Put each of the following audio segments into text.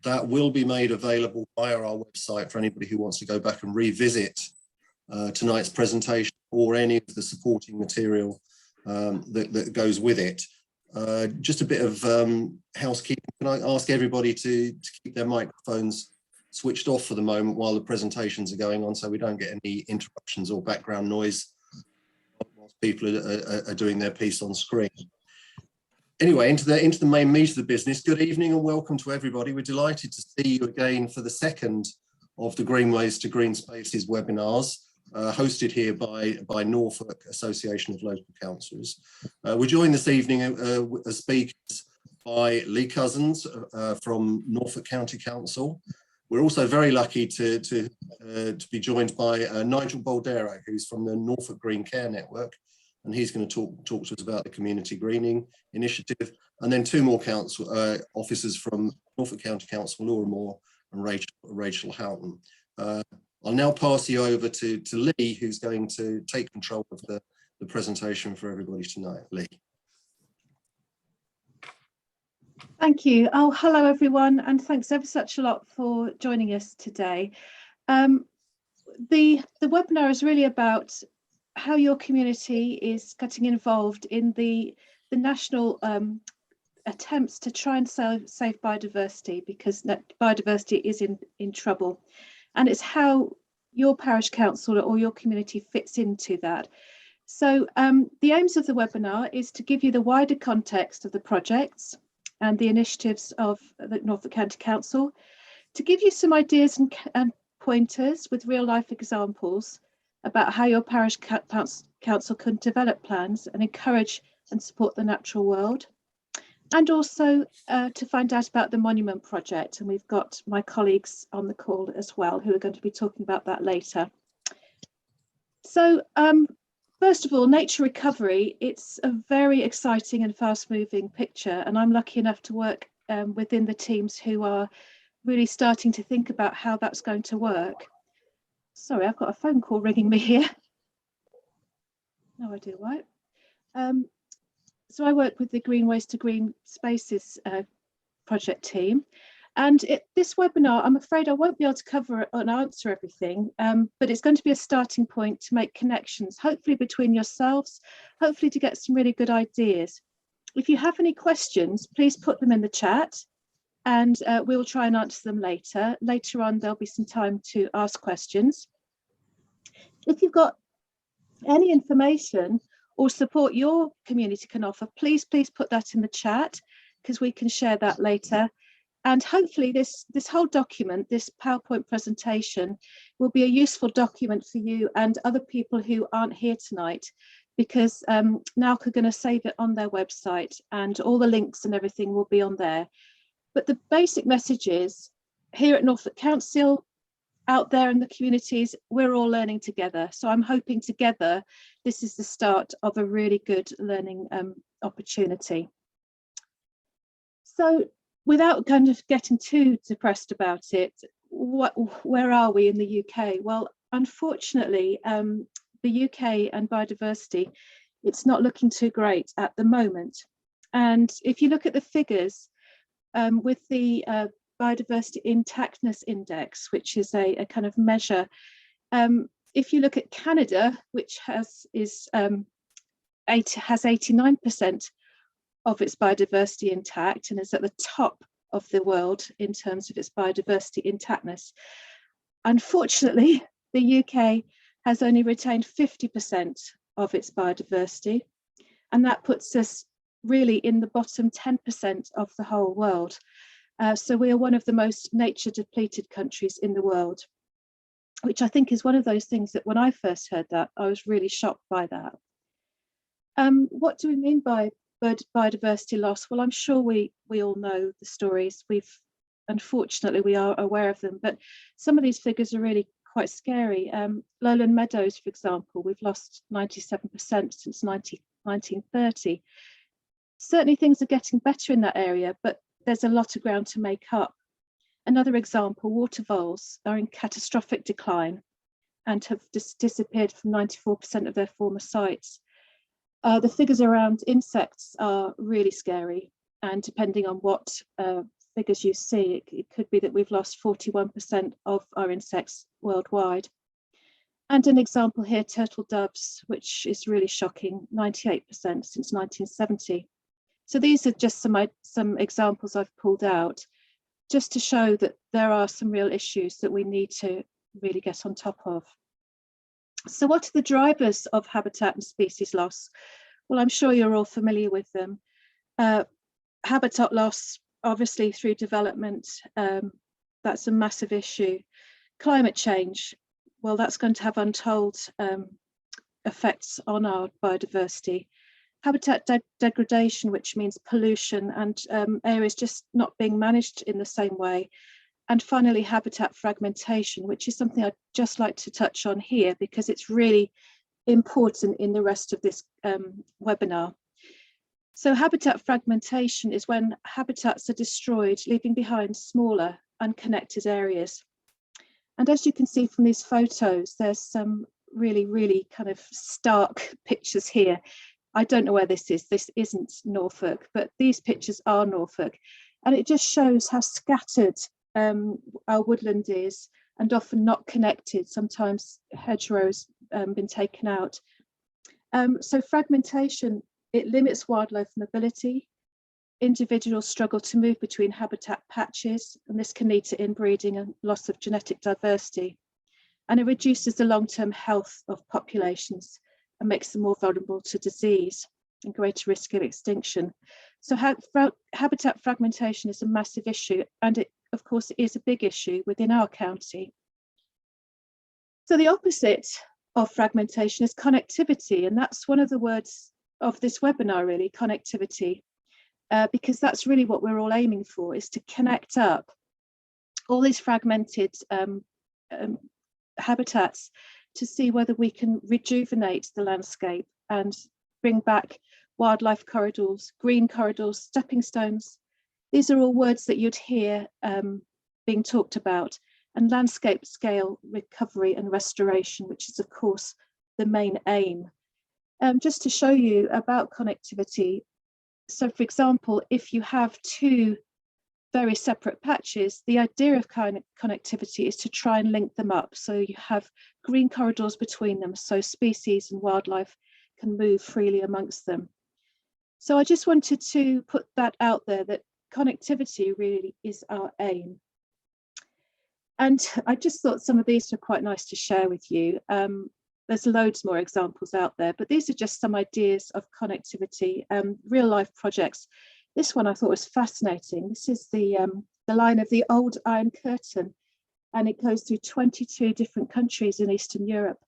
that will be made available via our website for anybody who wants to go back and revisit tonight's presentation or any of the supporting material that goes with it. Just a bit of housekeeping. Can I ask everybody to keep their microphones switched off for the moment while the presentations are going on, so we don't get any interruptions or background noise whilst people are doing their piece on screen. Anyway, into the main meat of the business. Good evening and welcome to everybody. We're delighted to see you again for the second of the Greenways to Green Spaces webinars, hosted here by Norfolk Association of Local Councils. We're joined this evening as speakers by Lee Cousins from Norfolk County Council. We're also very lucky to be joined by Nigel Boldero, who's from the Norfolk Greencare network, and he's going to talk to us about the Community Greening Initiative, and then two more council officers from Norfolk County Council, Laura Moore and Rachel Houghton. I'll now pass you over to Lee, who's going to take control of the presentation for everybody tonight. Lee. Thank you. Oh, hello everyone, and thanks ever such a lot for joining us today. The webinar is really about how your community is getting involved in the national attempts to try and save biodiversity, because biodiversity is in trouble, and it's how your parish council or your community fits into that. So the aims of the webinar is to give you the wider context of the projects and the initiatives of the Norfolk County Council, to give you some ideas and pointers with real life examples about how your parish council can develop plans and encourage and support the natural world, and also to find out about the Monument Project. And we've got my colleagues on the call as well who are going to be talking about that later. So first of all, nature recovery, it's a very exciting and fast moving picture, and I'm lucky enough to work within the teams who are really starting to think about how that's going to work. Sorry, I've got a phone call ringing me here. No idea why. So I work with the Greenways to Green Spaces project team, and this webinar, I'm afraid I won't be able to cover and answer everything, but it's going to be a starting point to make connections, hopefully between yourselves, hopefully to get some really good ideas. If you have any questions, please put them in the chat, and we will try and answer them later. Later on, there'll be some time to ask questions. If you've got any information or support your community can offer, please put that in the chat, because we can share that later. And hopefully this whole document, this PowerPoint presentation, will be a useful document for you and other people who aren't here tonight, because NALC are going to save it on their website, and all the links and everything will be on there. But the basic message is, here at Norfolk Council, out there in the communities, we're all learning together. So I'm hoping together this is the start of a really good learning opportunity. So without kind of getting too depressed about it, where are we in the UK? Well, unfortunately, the UK and biodiversity, it's not looking too great at the moment. And if you look at the figures with the Biodiversity Intactness Index, which is a kind of measure, if you look at Canada, which has 89% of its biodiversity intact and is at the top of the world in terms of its biodiversity intactness. Unfortunately, the UK has only retained 50% of its biodiversity, and that puts us really in the bottom 10% of the whole world. So we are one of the most nature depleted countries in the world, which I think is one of those things that when I first heard that, I was really shocked by that. What do we mean by biodiversity loss? Well, I'm sure we all know the stories. Unfortunately, we are aware of them, but some of these figures are really quite scary. Lowland Meadows, for example, we've lost 97% since 1930. Certainly things are getting better in that area, but there's a lot of ground to make up. Another example, water voles are in catastrophic decline and have disappeared from 94% of their former sites. The figures around insects are really scary. and depending on what figures you see, it could be that we've lost 41% of our insects worldwide. And an example here, turtle doves, which is really shocking, 98% since 1970. So these are just some examples I've pulled out just to show that there are some real issues that we need to really get on top of. So what are the drivers of habitat and species loss? Well, I'm sure you're all familiar with them. Habitat loss, obviously through development, that's a massive issue. Climate change, well, that's going to have untold effects on our biodiversity. Habitat degradation, which means pollution and areas just not being managed in the same way. And finally, habitat fragmentation, which is something I'd just like to touch on here because it's really important in the rest of this webinar. So habitat fragmentation is when habitats are destroyed, leaving behind smaller, unconnected areas. And as you can see from these photos, there's some really, really kind of stark pictures here. I don't know where this is. This isn't Norfolk, but these pictures are Norfolk. And it just shows how scattered our woodland is and often not connected. Sometimes hedgerows been taken out. So fragmentation, it limits wildlife mobility. Individuals struggle to move between habitat patches, and this can lead to inbreeding and loss of genetic diversity. And it reduces the long-term health of populations and makes them more vulnerable to disease and greater risk of extinction. So habitat fragmentation is a massive issue, and it, of course, is a big issue within our county. So the opposite of fragmentation is connectivity, and that's one of the words of this webinar, really, connectivity, because that's really what we're all aiming for, is to connect up all these fragmented habitats to see whether we can rejuvenate the landscape and bring back wildlife corridors, green corridors, stepping stones. These are all words that you'd hear being talked about, and landscape scale recovery and restoration, which is of course the main aim. Just to show you about connectivity, so for example, if you have two very separate patches, the idea of connectivity is to try and link them up. So you have green corridors between them, so species and wildlife can move freely amongst them. So I just wanted to put that out there, that connectivity really is our aim. And I just thought some of these were quite nice to share with you. There's loads more examples out there, but these are just some ideas of connectivity, real life projects. This one I thought was fascinating. This is the line of the old Iron Curtain, and it goes through 22 different countries in Eastern Europe.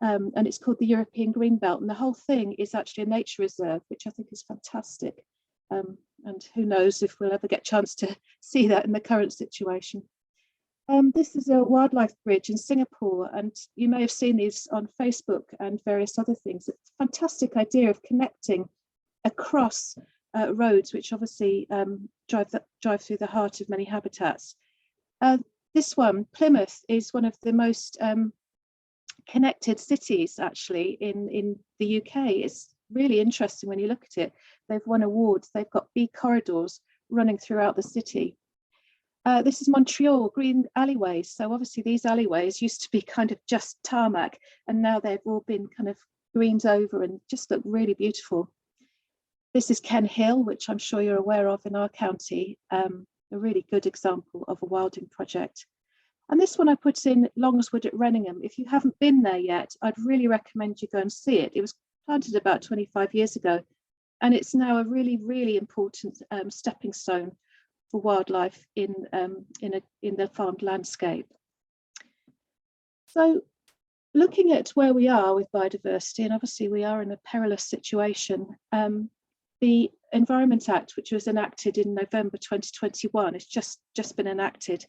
And it's called the European Greenbelt, and the whole thing is actually a nature reserve, which I think is fantastic. And who knows if we'll ever get a chance to see that in the current situation. This is a wildlife bridge in Singapore, and you may have seen these on Facebook and various other things. It's a fantastic idea of connecting across roads, which obviously drive through the heart of many habitats. This one, Plymouth, is one of the most connected cities actually in the UK. It's really interesting when you look at it. They've won awards. They've got bee corridors running throughout the city. This is Montreal, green alleyways. So obviously these alleyways used to be kind of just tarmac, and now they've all been kind of greened over and just look really beautiful. This is Ken Hill, which I'm sure you're aware of in our county, a really good example of a wilding project. And this one I put in Longswood at Renningham. If you haven't been there yet, I'd really recommend you go and see it. It was planted about 25 years ago, and it's now a really, really important stepping stone for wildlife in the farmed landscape. So looking at where we are with biodiversity, and obviously we are in a perilous situation, the Environment Act, which was enacted in November 2021, it's just been enacted.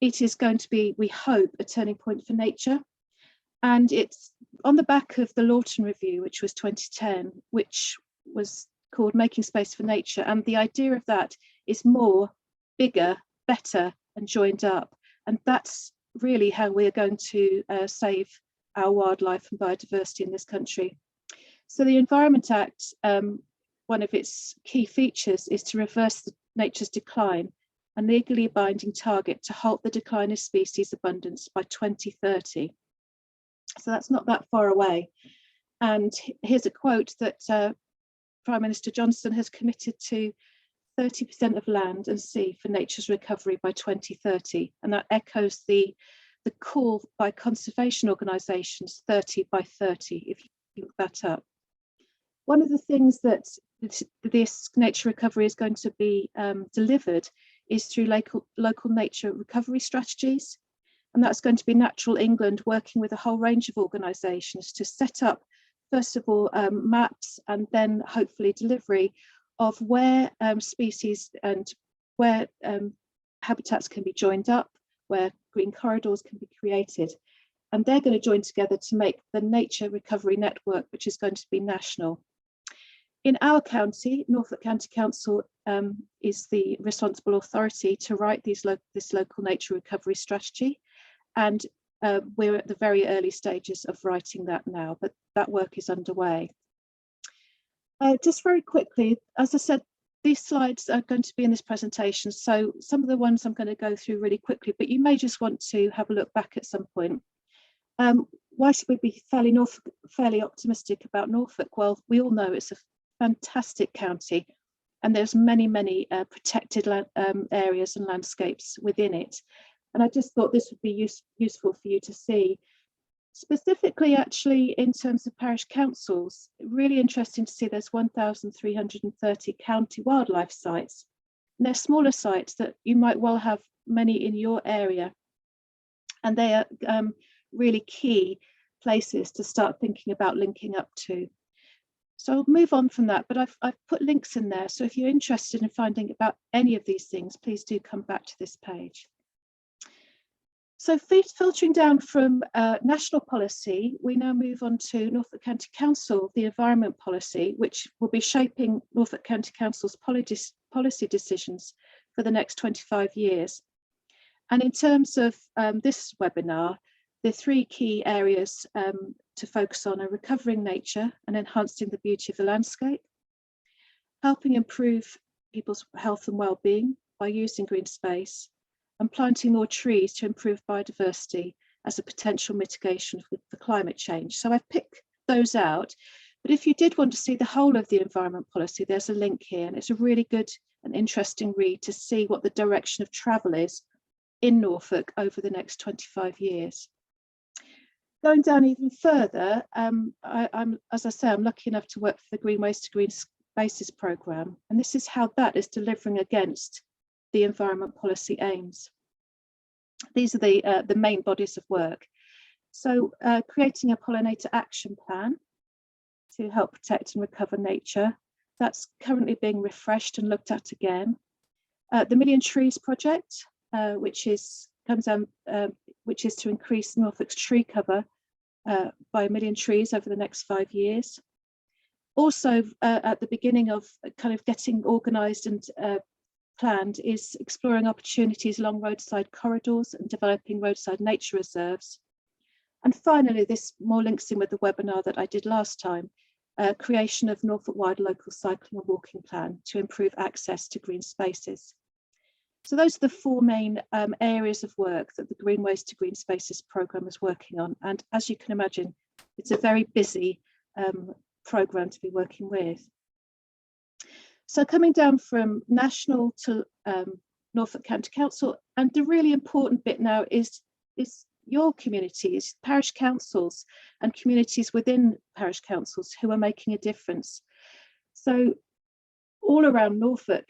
It is going to be, we hope, a turning point for nature. And it's on the back of the Lawton Review, which was 2010, which was called Making Space for Nature. And the idea of that is more, bigger, better, and joined up. And that's really how we're going to save our wildlife and biodiversity in this country. So the Environment Act one of its key features is to reverse nature's decline, a legally binding target to halt the decline of species abundance by 2030. So that's not that far away. And here's a quote that Prime Minister Johnson has committed to 30% of land and sea for nature's recovery by 2030. And that echoes the call by conservation organisations, 30 by 30, if you look that up. One of the things that this nature recovery is going to be delivered is through local nature recovery strategies. And that's going to be Natural England working with a whole range of organisations to set up, first of all, maps and then hopefully delivery of where species and where habitats can be joined up, where green corridors can be created. And they're going to join together to make the Nature Recovery Network, which is going to be national. In our county, Norfolk County Council is the responsible authority to write this local nature recovery strategy. And we're at the very early stages of writing that now, but that work is underway. Just very quickly, as I said, these slides are going to be in this presentation. So some of the ones I'm going to go through really quickly, but you may just want to have a look back at some point. Why should we be fairly optimistic about Norfolk? Well, we all know it's a fantastic county and there's many protected areas and landscapes within it. And I just thought this would be useful for you to see. Specifically, actually, in terms of parish councils, really interesting to see there's 1,330 county wildlife sites. And they're smaller sites that you might well have many in your area. And they are really key places to start thinking about linking up to. So I'll move on from that, but I've put links in there. So if you're interested in finding about any of these things, please do come back to this page. So filtering down from national policy, we now move on to Norfolk County Council, the environment policy, which will be shaping Norfolk County Council's policy decisions for the next 25 years. And in terms of this webinar, the three key areas to focus on are recovering nature and enhancing the beauty of the landscape, helping improve people's health and well-being by using green space, and planting more trees to improve biodiversity as a potential mitigation for climate change. So I've picked those out, but if you did want to see the whole of the environment policy, there's a link here, and it's a really good and interesting read to see what the direction of travel is in Norfolk over the next 25 years. Going down even further, as I say, I'm lucky enough to work for the Greenways to Green Spaces programme, and this is how that is delivering against the environment policy aims. These are the main bodies of work. So creating a pollinator action plan to help protect and recover nature. That's currently being refreshed and looked at again. The Million Trees Project, which is to increase Norfolk's tree cover by 1 million trees over the next 5 years. Also, at the beginning of kind of getting organised and planned is exploring opportunities along roadside corridors and developing roadside nature reserves. And finally, this more links in with the webinar that I did last time, creation of Norfolk-wide local cycling and walking plan to improve access to green spaces. So those are the four main areas of work that the Greenways to Green Spaces programme is working on. And as you can imagine, it's a very busy programme to be working with. So coming down from national to Norfolk County Council, and the really important bit now is your communities, parish councils and communities within parish councils who are making a difference. So all around Norfolk,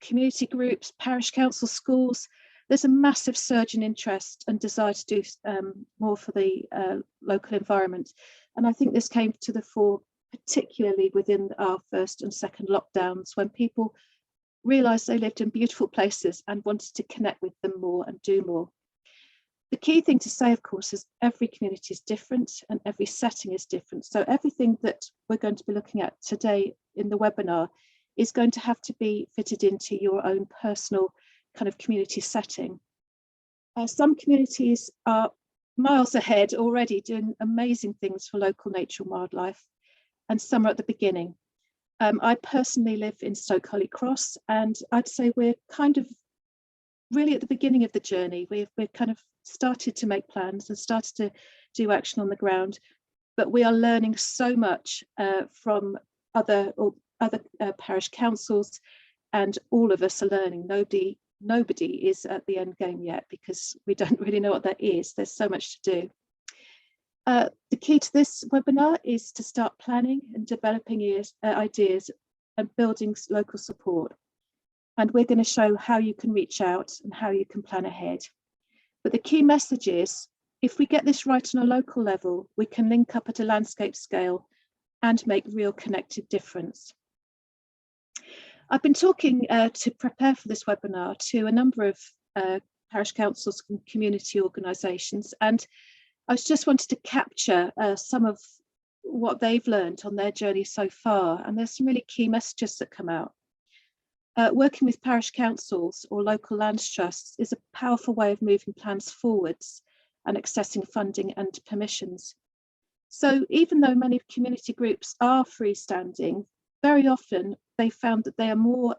community groups, parish council, schools, there's a massive surge in interest and desire to do more for the local environment. And I think this came to the fore particularly within our first and second lockdowns, when people realised they lived in beautiful places and wanted to connect with them more and do more. The key thing to say, of course, is every community is different and every setting is different. So everything that we're going to be looking at today in the webinar is going to have to be fitted into your own personal kind of community setting. Some communities are miles ahead already doing amazing things for local nature and wildlife, and some are at the beginning. I personally live in Stoke Holy Cross, and I'd say we're kind of really at the beginning of the journey. We've kind of started to make plans and started to do action on the ground, but we are learning so much from other parish councils, and all of us are learning. Nobody is at the end game yet, because we don't really know what that is. There's so much to do. The key to this webinar is to start planning and developing ideas and building local support. And we're going to show how you can reach out and how you can plan ahead. But the key message is, if we get this right on a local level, we can link up at a landscape scale and make real connected difference. I've been talking to prepare for this webinar to a number of parish councils and community organisations, and I just wanted to capture some of what they've learned on their journey so far, and there's some really key messages that come out. Working with parish councils or local lands trusts is a powerful way of moving plans forwards and accessing funding and permissions. So even though many community groups are freestanding, very often they found that they are more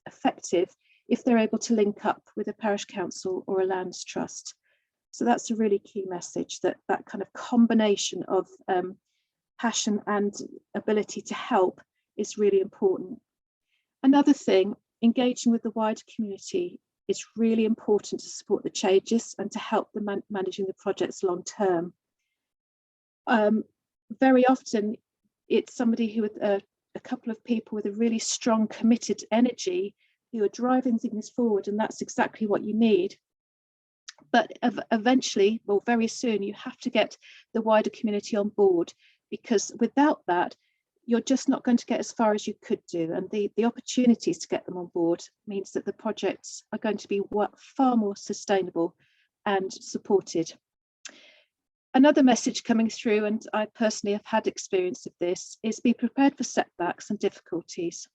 effective if they're able to link up with a parish council or a lands trust. So that's a really key message, that kind of combination of passion and ability to help is really important. Another thing, engaging with the wider community is really important to support the changes and to help them managing the projects long term. Very often it's somebody who, with a couple of people with a really strong committed energy, who are driving things forward, and that's exactly what you need. But eventually, well, very soon, you have to get the wider community on board, because without that, you're just not going to get as far as you could do. And the opportunities to get them on board means that the projects are going to be far more sustainable and supported. Another message coming through, and I personally have had experience of this, is be prepared for setbacks and difficulties.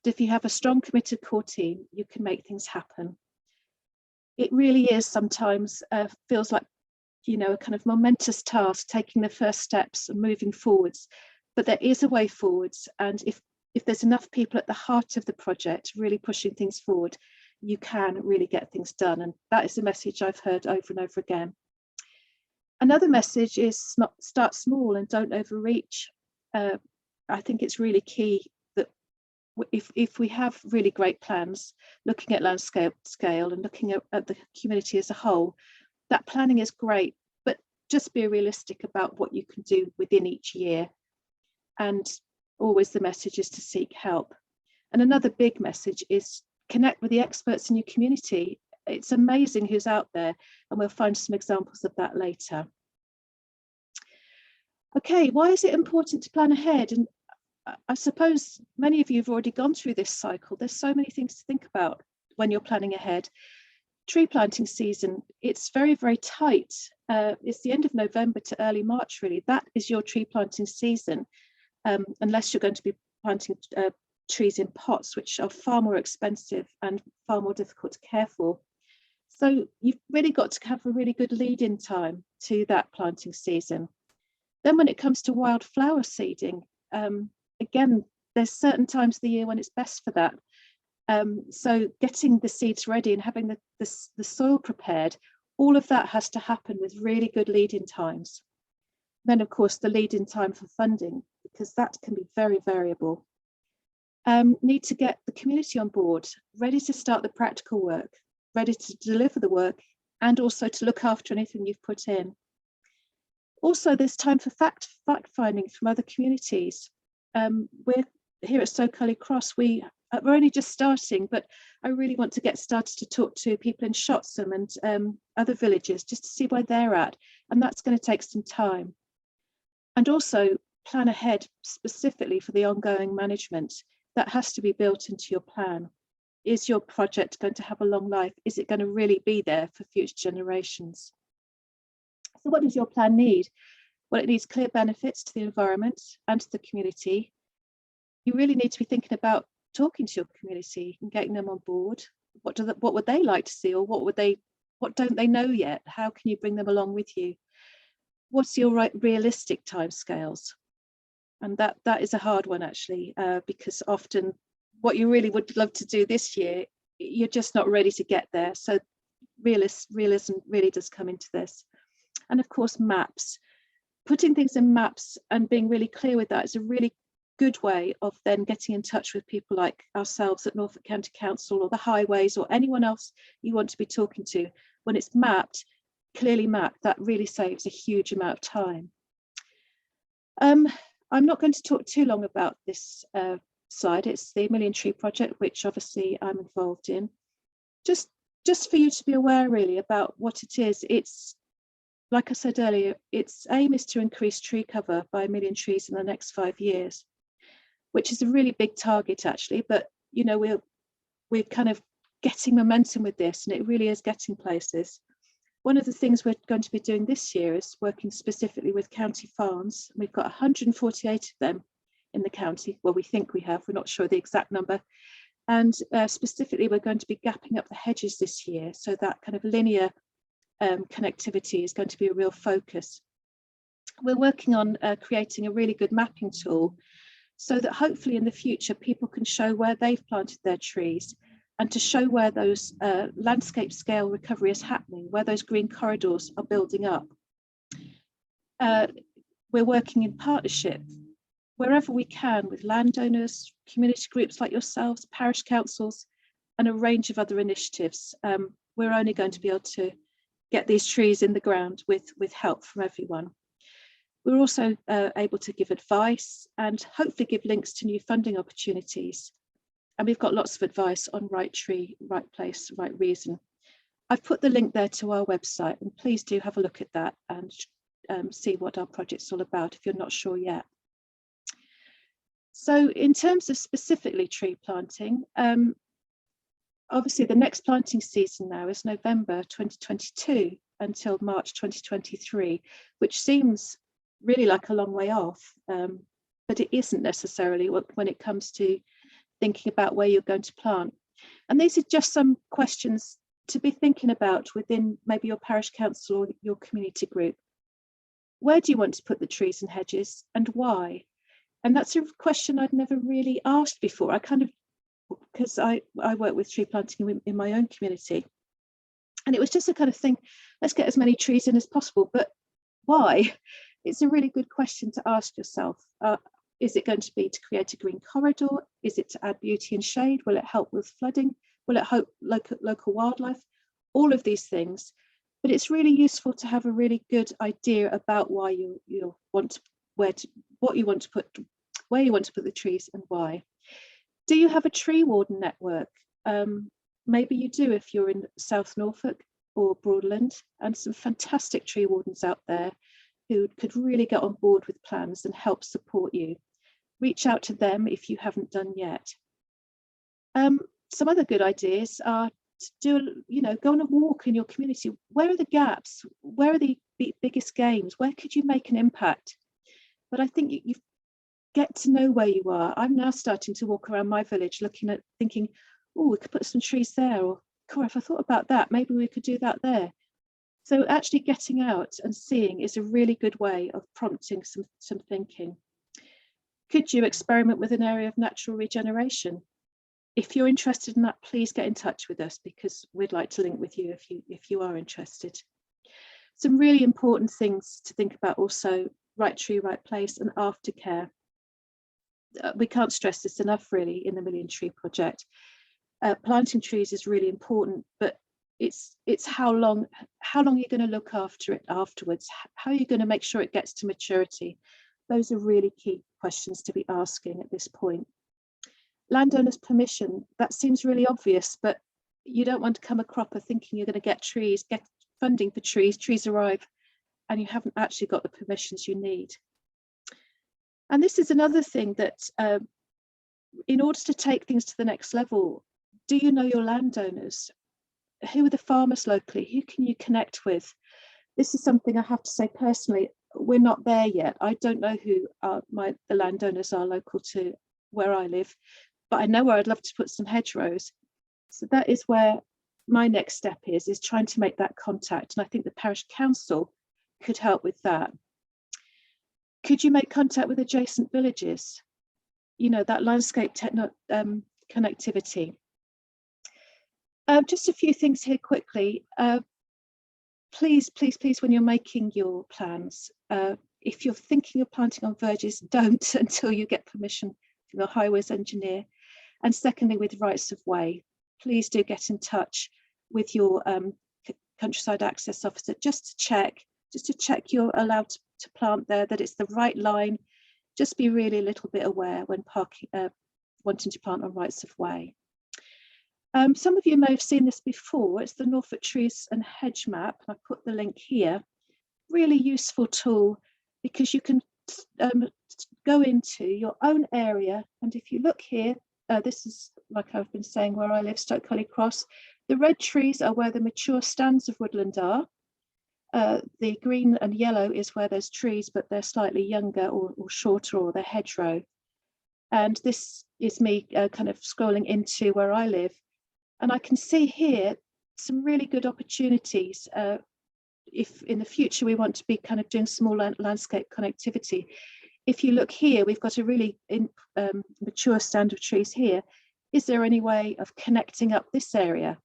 If you have a strong, committed core team, you can make things happen. It really is sometimes feels like, you know, a kind of momentous task, taking the first steps and moving forwards. But there is a way forwards, and if there's enough people at the heart of the project really pushing things forward, you can really get things done. And that is a message I've heard over and over again. Another message is start small and don't overreach. I think it's really key that if we have really great plans, looking at landscape scale and looking at the community as a whole, that planning is great, but just be realistic about what you can do within each year. And always the message is to seek help. And another big message is connect with the experts in your community. It's amazing who's out there, and we'll find some examples of that later. Okay, why is it important to plan ahead? And I suppose many of you have already gone through this cycle. There's so many things to think about when you're planning ahead. Tree planting season, it's very, very tight. It's the end of November to early March, really. That is your tree planting season, unless you're going to be planting trees in pots, which are far more expensive and far more difficult to care for. So you've really got to have a really good lead-in time to that planting season. Then when it comes to wildflower seeding, again, there's certain times of the year when it's best for that. So getting the seeds ready and having the soil prepared, all of that has to happen with really good lead-in times. Then, of course, the lead-in time for funding, because that can be very variable. Need to get the community on board, ready to start the practical work, ready to deliver the work, and also to look after anything you've put in. Also, there's time for fact-finding from other communities. We're here at Stoke Holy Cross, we're only just starting, but I really want to get started to talk to people in Shotsham and other villages just to see where they're at, and that's going to take some time. And also plan ahead specifically for the ongoing management. That has to be built into your plan. Is your project going to have a long life? Is it going to really be there for future generations? So what does your plan need? Well, it needs clear benefits to the environment and to the community. You really need to be thinking about talking to your community and getting them on board. What would they like to see, or what don't they know yet? How can you bring them along with you? What's your realistic timescales? And that is a hard one, actually, because often what you really would love to do this year, you're just not ready to get there. So realism really does come into this. And of course, maps. Putting things in maps and being really clear with that is a really good way of then getting in touch with people like ourselves at Norfolk County Council or the highways or anyone else you want to be talking to. When it's mapped, clearly mapped, that really saves a huge amount of time. I'm not going to talk too long about this slide. It's the Million Tree Project, which obviously I'm involved in. Just for you to be aware really about what it is. It's, like I said earlier, its aim is to increase tree cover by 1 million trees in the next 5 years, which is a really big target actually, but you know, we're kind of getting momentum with this, and it really is getting places. One of the things we're going to be doing this year is working specifically with county farms. We've got 148 of them in the county. Well, we think we have, we're not sure the exact number. And specifically, we're going to be gapping up the hedges this year. So that kind of linear connectivity is going to be a real focus. We're working on creating a really good mapping tool so that hopefully in the future, people can show where they've planted their trees, and to show where those landscape scale recovery is happening, where those green corridors are building up. We're working in partnership wherever we can with landowners, community groups like yourselves, parish councils, and a range of other initiatives. We're only going to be able to get these trees in the ground with help from everyone. We're also able to give advice and hopefully give links to new funding opportunities. And we've got lots of advice on right tree, right place, right reason. I've put the link there to our website, and please do have a look at that and see what our project's all about if you're not sure yet. So in terms of specifically tree planting, obviously the next planting season now is November 2022 until March 2023, which seems really like a long way off, but it isn't necessarily when it comes to thinking about where you're going to plant. And these are just some questions to be thinking about within maybe your parish council or your community group. Where do you want to put the trees and hedges, and why? And that's a question I'd never really asked before. I kind of, because I work with tree planting in my own community, and it was just a kind of thing, let's get as many trees in as possible, but why? It's a really good question to ask yourself. Is it going to be to create a green corridor? Is it to add beauty and shade? Will it help with flooding? Will it help local wildlife? All of these things. But it's really useful to have a really good idea about why you want where you want to put the trees and why. Do you have a tree warden network? Maybe you do if you're in South Norfolk or Broadland, and some fantastic tree wardens out there who could really get on board with plans and help support you. Reach out to them if you haven't done yet. Some other good ideas are to go on a walk in your community. Where are the gaps? Where are the biggest gains? Where could you make an impact? But I think you get to know where you are. I'm now starting to walk around my village thinking, oh, we could put some trees there, or cool, if I thought about that, maybe we could do that there. So actually getting out and seeing is a really good way of prompting some thinking. Could you experiment with an area of natural regeneration? If you're interested in that, please get in touch with us, because we'd like to link with you if you are interested. Some really important things to think about also: right tree, right place, and aftercare. We can't stress this enough really in the Million Tree Project. Planting trees is really important, but it's how long you're going to look after it afterwards. How are you going to make sure it gets to maturity? Those are really key questions to be asking at this point. Landowners' permission, that seems really obvious, but you don't want to come a cropper thinking you're going to get funding for trees arrive, and you haven't actually got the permissions you need. And this is another thing that in order to take things to the next level, do you know your landowners? Who are the farmers locally? Who can you connect with? This is something I have to say personally, we're not there yet. I don't know who the landowners are local to where I live, but I know where I'd love to put some hedgerows. So that is where my next step is trying to make that contact. And I think the parish council could help with that. Could you make contact with adjacent villages? You know, that landscape connectivity. Just a few things here quickly. Please, when you're making your plans, if you're thinking of planting on verges, don't until you get permission from the highways engineer. And secondly, with rights of way, please do get in touch with your countryside access officer just to check you're allowed to plant there, that it's the right line. Just be really a little bit aware when wanting to plant on rights of way. Some of you may have seen this before. It's the Norfolk Trees and Hedge map. I put the link here. Really useful tool, because you can go into your own area. And if you look here, this is, like I've been saying, where I live, Stoke Holy Cross. The red trees are where the mature stands of woodland are. The green and yellow is where there's trees, but they're slightly younger or shorter, or they're hedgerow. And this is me kind of scrolling into where I live. And I can see here some really good opportunities if in the future we want to be kind of doing small landscape connectivity. If you look here, we've got a really mature stand of trees here. Is there any way of connecting up this area?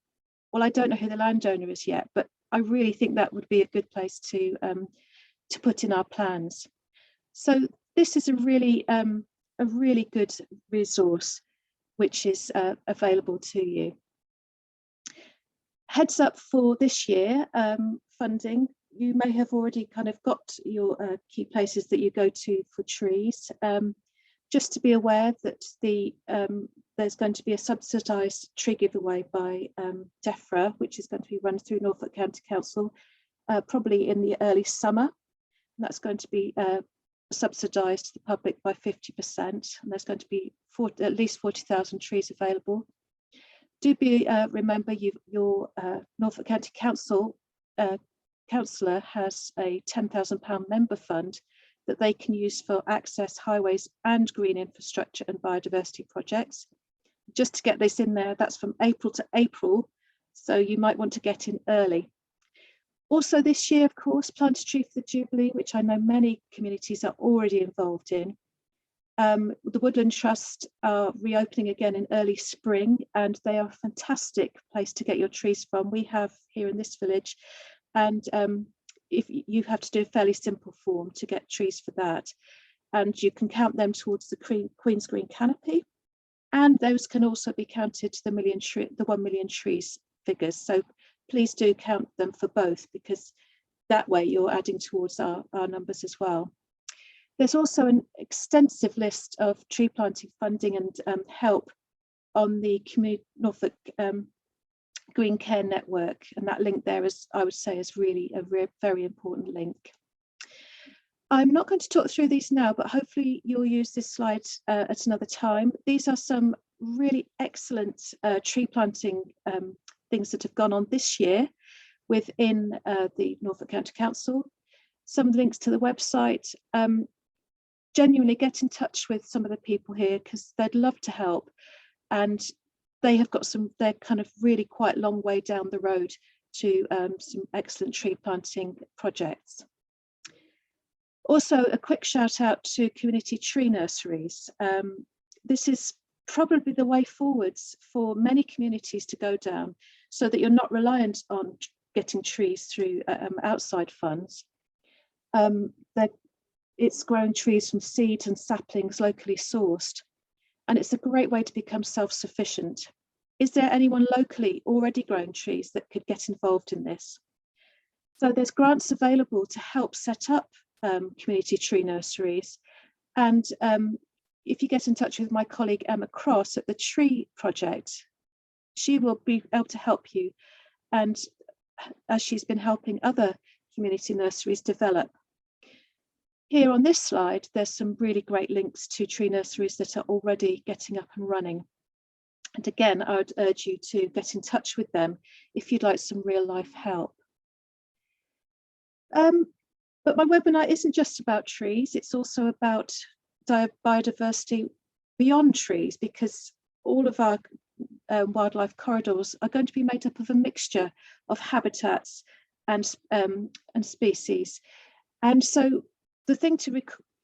Well, I don't know who the landowner is yet, but I really think that would be a good place to put in our plans. So this is a really good resource which is available to you. Heads up for this year, funding. You may have already kind of got your key places that you go to for trees. Just to be aware that there's going to be a subsidised tree giveaway by DEFRA, which is going to be run through Norfolk County Council, probably in the early summer. And that's going to be subsidised to the public by 50%, and there's going to be at least 40,000 trees available. Do remember your Norfolk County Council councillor has a £10,000 member fund that they can use for access, highways and green infrastructure and biodiversity projects. Just to get this in there, that's from April to April, so you might want to get in early. Also this year, of course, Plant a Tree for the Jubilee, which I know many communities are already involved in. The Woodland Trust are reopening again in early spring, and they are a fantastic place to get your trees from. We have here in this village, and if you have to do a fairly simple form to get trees for that, and you can count them towards the Queen's Green Canopy, and those can also be counted to the 1 million trees figures. So please do count them for both, because that way you're adding towards our numbers as well. There's also an extensive list of tree planting funding and help on the Norfolk Greencare network, and that link there is, I would say, is really a very important link. I'm not going to talk through these now, but hopefully you'll use this slide at another time. These are some really excellent tree planting things that have gone on this year within the Norfolk County Council. Some links to the website. Genuinely get in touch with some of the people here, because they'd love to help, and they have got they're kind of really quite long way down the road to some excellent tree planting projects. Also, a quick shout out to community tree nurseries. This is probably the way forwards for many communities to go down, so that you're not reliant on getting trees through outside funds. It's growing trees from seeds and saplings locally sourced, and it's a great way to become self-sufficient. Is there anyone locally already growing trees that could get involved in this? So there's grants available to help set up community tree nurseries, and if you get in touch with my colleague Emma Cross at the Tree Project, she will be able to help you, and as she's been helping other community nurseries develop. Here on this slide, there's some really great links to tree nurseries that are already getting up and running. And again, I would urge you to get in touch with them if you'd like some real life help. But my webinar isn't just about trees, it's also about biodiversity beyond trees, because all of our wildlife corridors are going to be made up of a mixture of habitats and species. And so the thing to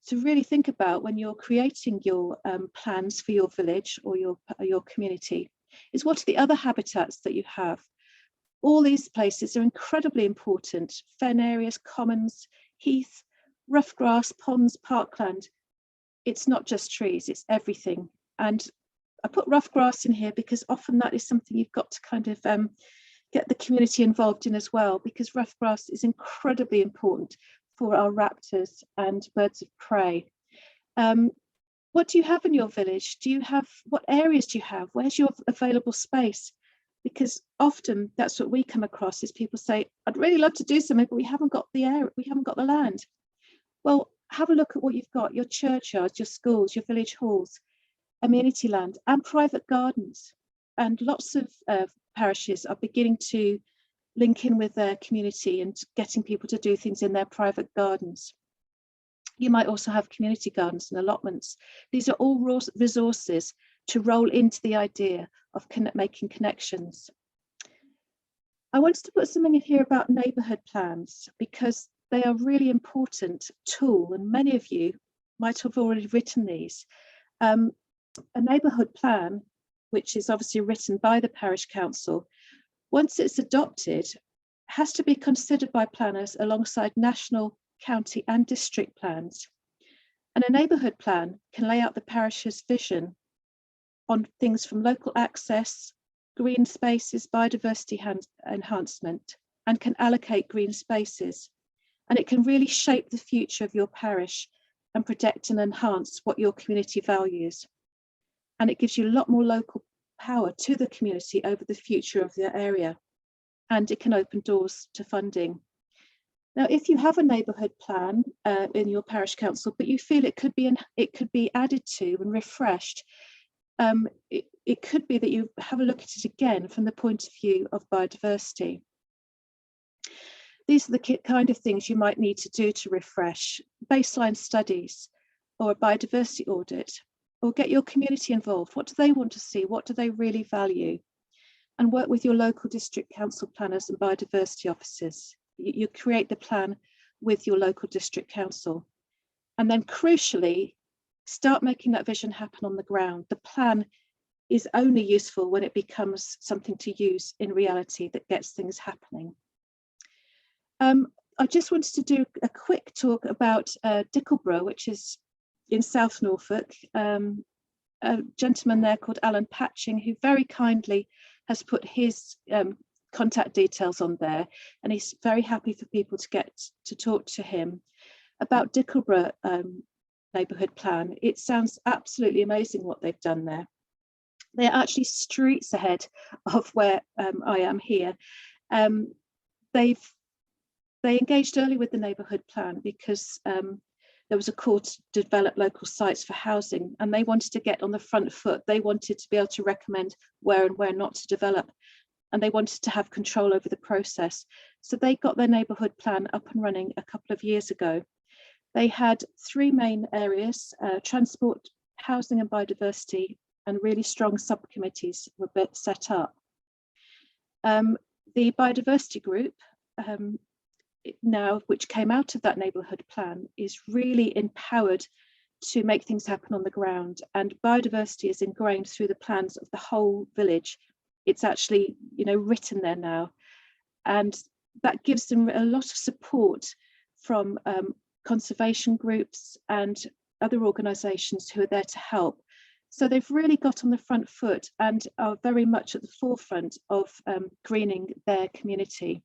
to really think about when you're creating your plans for your village or your community is, what are the other habitats that you have? All these places are incredibly important: fen areas, commons, heath, rough grass, ponds, parkland. It's not just trees, it's everything. And I put rough grass in here because often that is something you've got to kind of get the community involved in as well, because rough grass is incredibly important for our raptors and birds of prey. What do you have in your village? What areas do you have? Where's your available space? Because often that's what we come across, is people say, I'd really love to do something, but we haven't got the area, we haven't got the land. Well, have a look at what you've got: your churchyards, your schools, your village halls, amenity land, and private gardens. And lots of parishes are beginning to link in with their community and getting people to do things in their private gardens. You might also have community gardens and allotments. These are all resources to roll into the idea of making connections. I wanted to put something in here about neighbourhood plans, because they are a really important tool, and many of you might have already written these. A neighbourhood plan, which is obviously written by the parish council, once it's adopted, has to be considered by planners alongside national, county and district plans. And a neighbourhood plan can lay out the parish's vision on things from local access, green spaces, biodiversity enhancement, and can allocate green spaces. And it can really shape the future of your parish and protect and enhance what your community values. And it gives you a lot more local power to the community over the future of their area. And it can open doors to funding. Now, if you have a neighbourhood plan in your parish council, but you feel it could be added to and refreshed, it could be that you have a look at it again from the point of view of biodiversity. These are the kind of things you might need to do to refresh: baseline studies, or a biodiversity audit, or get your community involved. What do they want to see? What do they really value? And work with your local district council planners and biodiversity officers. You create the plan with your local district council. And then crucially, start making that vision happen on the ground. The plan is only useful when it becomes something to use in reality that gets things happening. I just wanted to do a quick talk about Dilkebro, which is in South Norfolk. A gentleman there called Alan Patching, who very kindly has put his contact details on there, and he's very happy for people to get to talk to him about Dilkebro neighbourhood plan. It sounds absolutely amazing what they've done there. They're actually streets ahead of where I am here. They engaged early with the neighbourhood plan because there was a call to develop local sites for housing, and they wanted to get on the front foot. They wanted to be able to recommend where and where not to develop, and they wanted to have control over the process. So they got their neighbourhood plan up and running a couple of years ago. They had three main areas: transport, housing and biodiversity, and really strong subcommittees were set up. The biodiversity group, now, which came out of that neighbourhood plan, is really empowered to make things happen on the ground, and biodiversity is ingrained through the plans of the whole village. It's actually, written there now, and that gives them a lot of support from conservation groups and other organisations who are there to help. So they've really got on the front foot and are very much at the forefront of greening their community.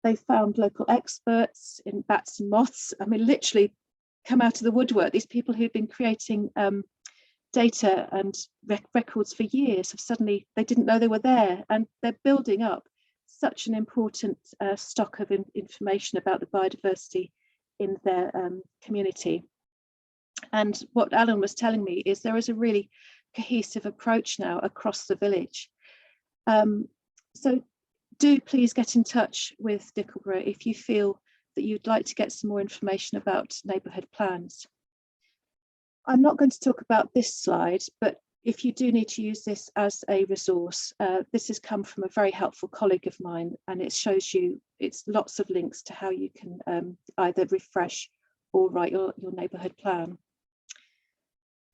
They found local experts in bats and moths. I mean, literally come out of the woodwork. These people who've been creating data and records for years they didn't know they were there, and they're building up such an important stock of information about the biodiversity in their community. And what Alan was telling me is there is a really cohesive approach now across the village. So do please get in touch with Dilkebro if you feel that you'd like to get some more information about neighbourhood plans. I'm not going to talk about this slide, but if you do need to use this as a resource, this has come from a very helpful colleague of mine, and it shows you, it's lots of links to how you can either refresh or write your neighbourhood plan.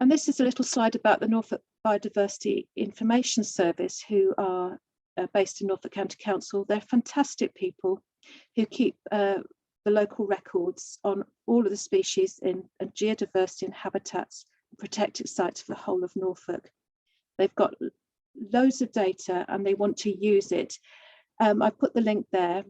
And this is a little slide about the Norfolk Biodiversity Information Service, who are based in Norfolk County Council. They're fantastic people who keep the local records on all of the species and geodiversity and habitats and protected sites for the whole of Norfolk. They've got loads of data and they want to use it. I've put the link there.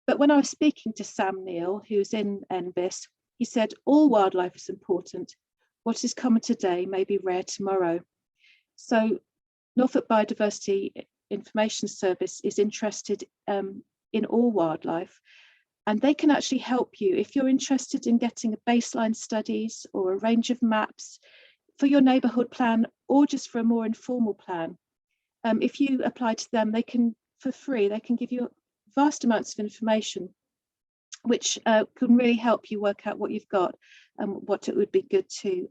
But when I was speaking to Sam Neal, who's in NBIS, he said, all wildlife is important. What is common today may be rare tomorrow. So Norfolk Biodiversity Information Service is interested in all wildlife, and they can actually help you if you're interested in getting a baseline studies or a range of maps for your neighbourhood plan, or just for a more informal plan. If you apply to them, they can, for free, they can give you vast amounts of information which can really help you work out what you've got and what it would be good to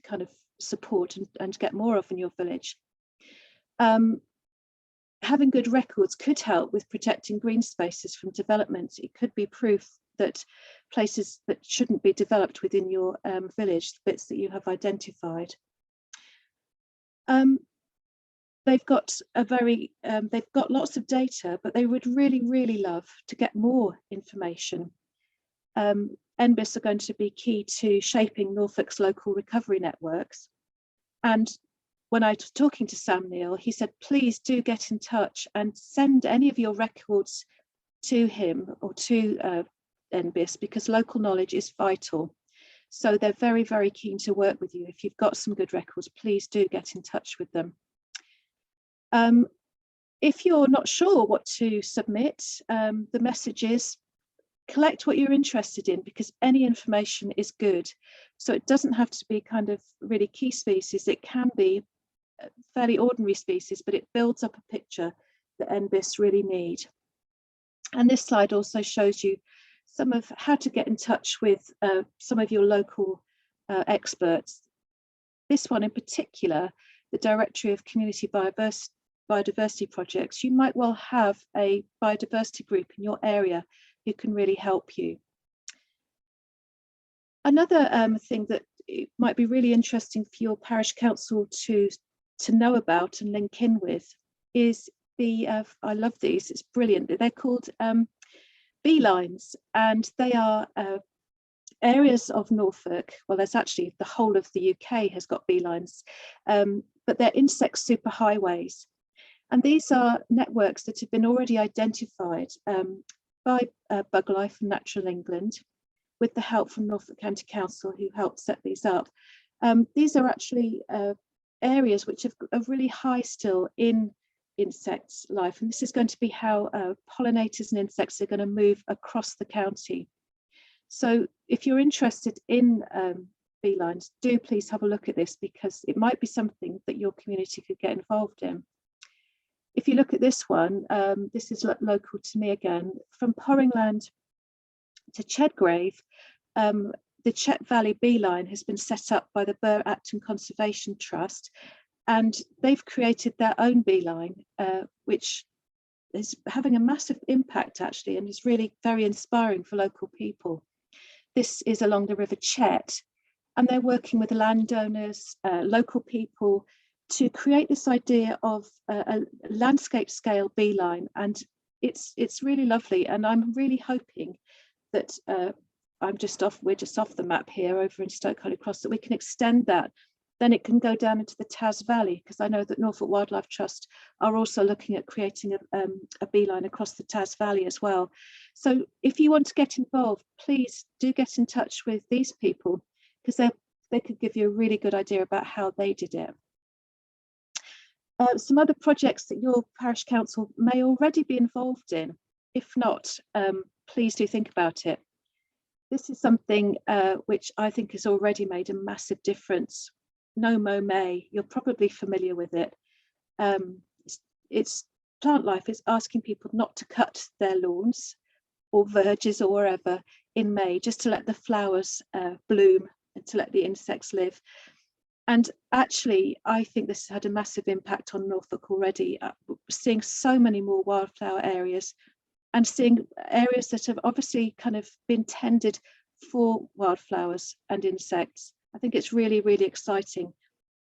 kind of support and get more of in your village. Having good records could help with protecting green spaces from development. It could be proof that places that shouldn't be developed within your village, the bits that you have identified. They've got lots of data, but they would really love to get more information. NBIS are going to be key to shaping Norfolk's local recovery networks. And when I was talking to Sam Neal, he said, please do get in touch and send any of your records to him or to NBIS, because local knowledge is vital. So they're very keen to work with you. If you've got some good records, please do get in touch with them. If you're not sure what to submit, the message is collect what you're interested in, because any information is good. So it doesn't have to be kind of really key species. It can be fairly ordinary species, but it builds up a picture that NBIS really need. And this slide also shows you some of how to get in touch with some of your local experts. This one in particular, the Directory of Community Biodiversity Projects, you might well have a biodiversity group in your area who can really help you. Another thing that it might be really interesting for your parish council to know about and link in with is the, I love these, it's brilliant, they're called Beelines, and they are areas of Norfolk, well there's actually the whole of the UK has got Beelines, but they're insect superhighways. And these are networks that have been already identified by BugLife and Natural England, with the help from Norfolk County Council, who helped set these up. These are actually areas which have a really high still in insects life, and this is going to be how pollinators and insects are going to move across the county. So if you're interested in Beelines, do please have a look at this, because it might be something that your community could get involved in. If you look at this one, this is local to me again, from Porringland to Chedgrave, the Chet Valley Beeline has been set up by the Burr Acton Conservation Trust, and they've created their own Beeline, which is having a massive impact actually, and is really very inspiring for local people. This is along the River Chet, and they're working with the landowners, local people, to create this idea of a landscape scale Beeline, and it's really lovely. And I'm really hoping that we're just off the map here over in Stoke Holy Cross, that we can extend that. Then it can go down into the Taz Valley, because I know that Norfolk Wildlife Trust are also looking at creating a Beeline across the Taz Valley as well. So if you want to get involved, please do get in touch with these people, because they could give you a really good idea about how they did it. Some other projects that your parish council may already be involved in. If not, please do think about it. This is something which I think has already made a massive difference. No Mow May, you're probably familiar with it. It's Plant Life is asking people not to cut their lawns or verges or wherever in May, just to let the flowers bloom and to let the insects live. And actually, I think this has had a massive impact on Norfolk already. We're seeing so many more wildflower areas, and seeing areas that have obviously kind of been tended for wildflowers and insects. I think it's really, really exciting.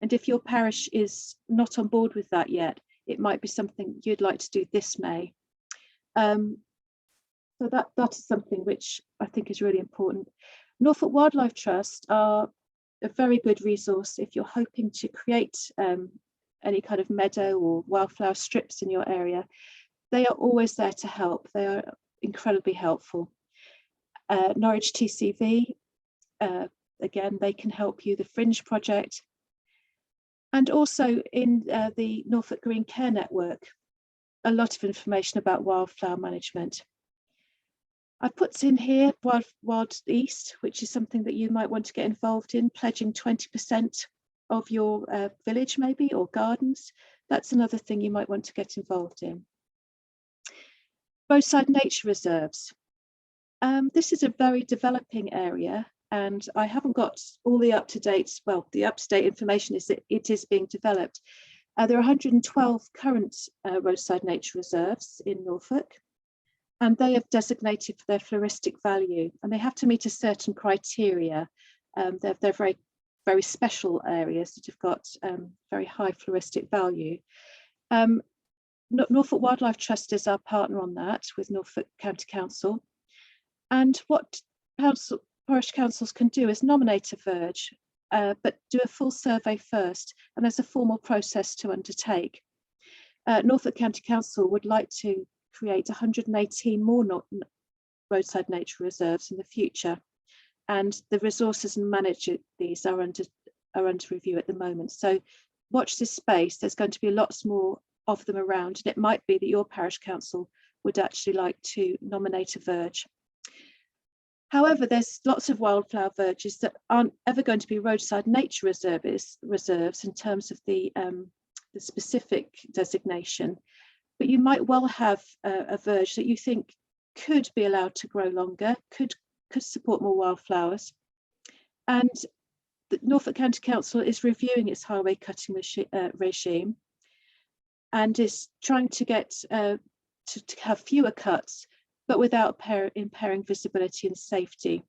And if your parish is not on board with that yet, it might be something you'd like to do this May. So that is something which I think is really important. Norfolk Wildlife Trust are a very good resource if you're hoping to create any kind of meadow or wildflower strips in your area. They are always there to help. They are incredibly helpful. Norwich TCV, again, they can help you, the Fringe Project. And also in the Norfolk Greencare network, a lot of information about wildflower management. I put in here Wild East, which is something that you might want to get involved in, pledging 20% of your village maybe, or gardens. That's another thing you might want to get involved in. Roadside nature reserves. This is a very developing area, and I haven't got all the up-to-date, well, the up-to-date information is that it is being developed. There are 112 current roadside nature reserves in Norfolk, and they have designated for their floristic value, and they have to meet a certain criteria. They're very, very special areas that have got very high floristic value. Norfolk Wildlife Trust is our partner on that with Norfolk County Council. And what parish councils can do is nominate a verge, but do a full survey first, and there's a formal process to undertake. Norfolk County Council would like to create 118 more roadside nature reserves in the future, and the resources and manage these are under review at the moment. So watch this space. There's going to be lots more of them around, and it might be that your parish council would actually like to nominate a verge. However, there's lots of wildflower verges that aren't ever going to be roadside nature reserves in terms of the specific designation, but you might well have a verge that you think could be allowed to grow longer, could support more wildflowers. And the Norfolk County Council is reviewing its highway cutting regime and is trying to get to have fewer cuts, but without impairing visibility and safety.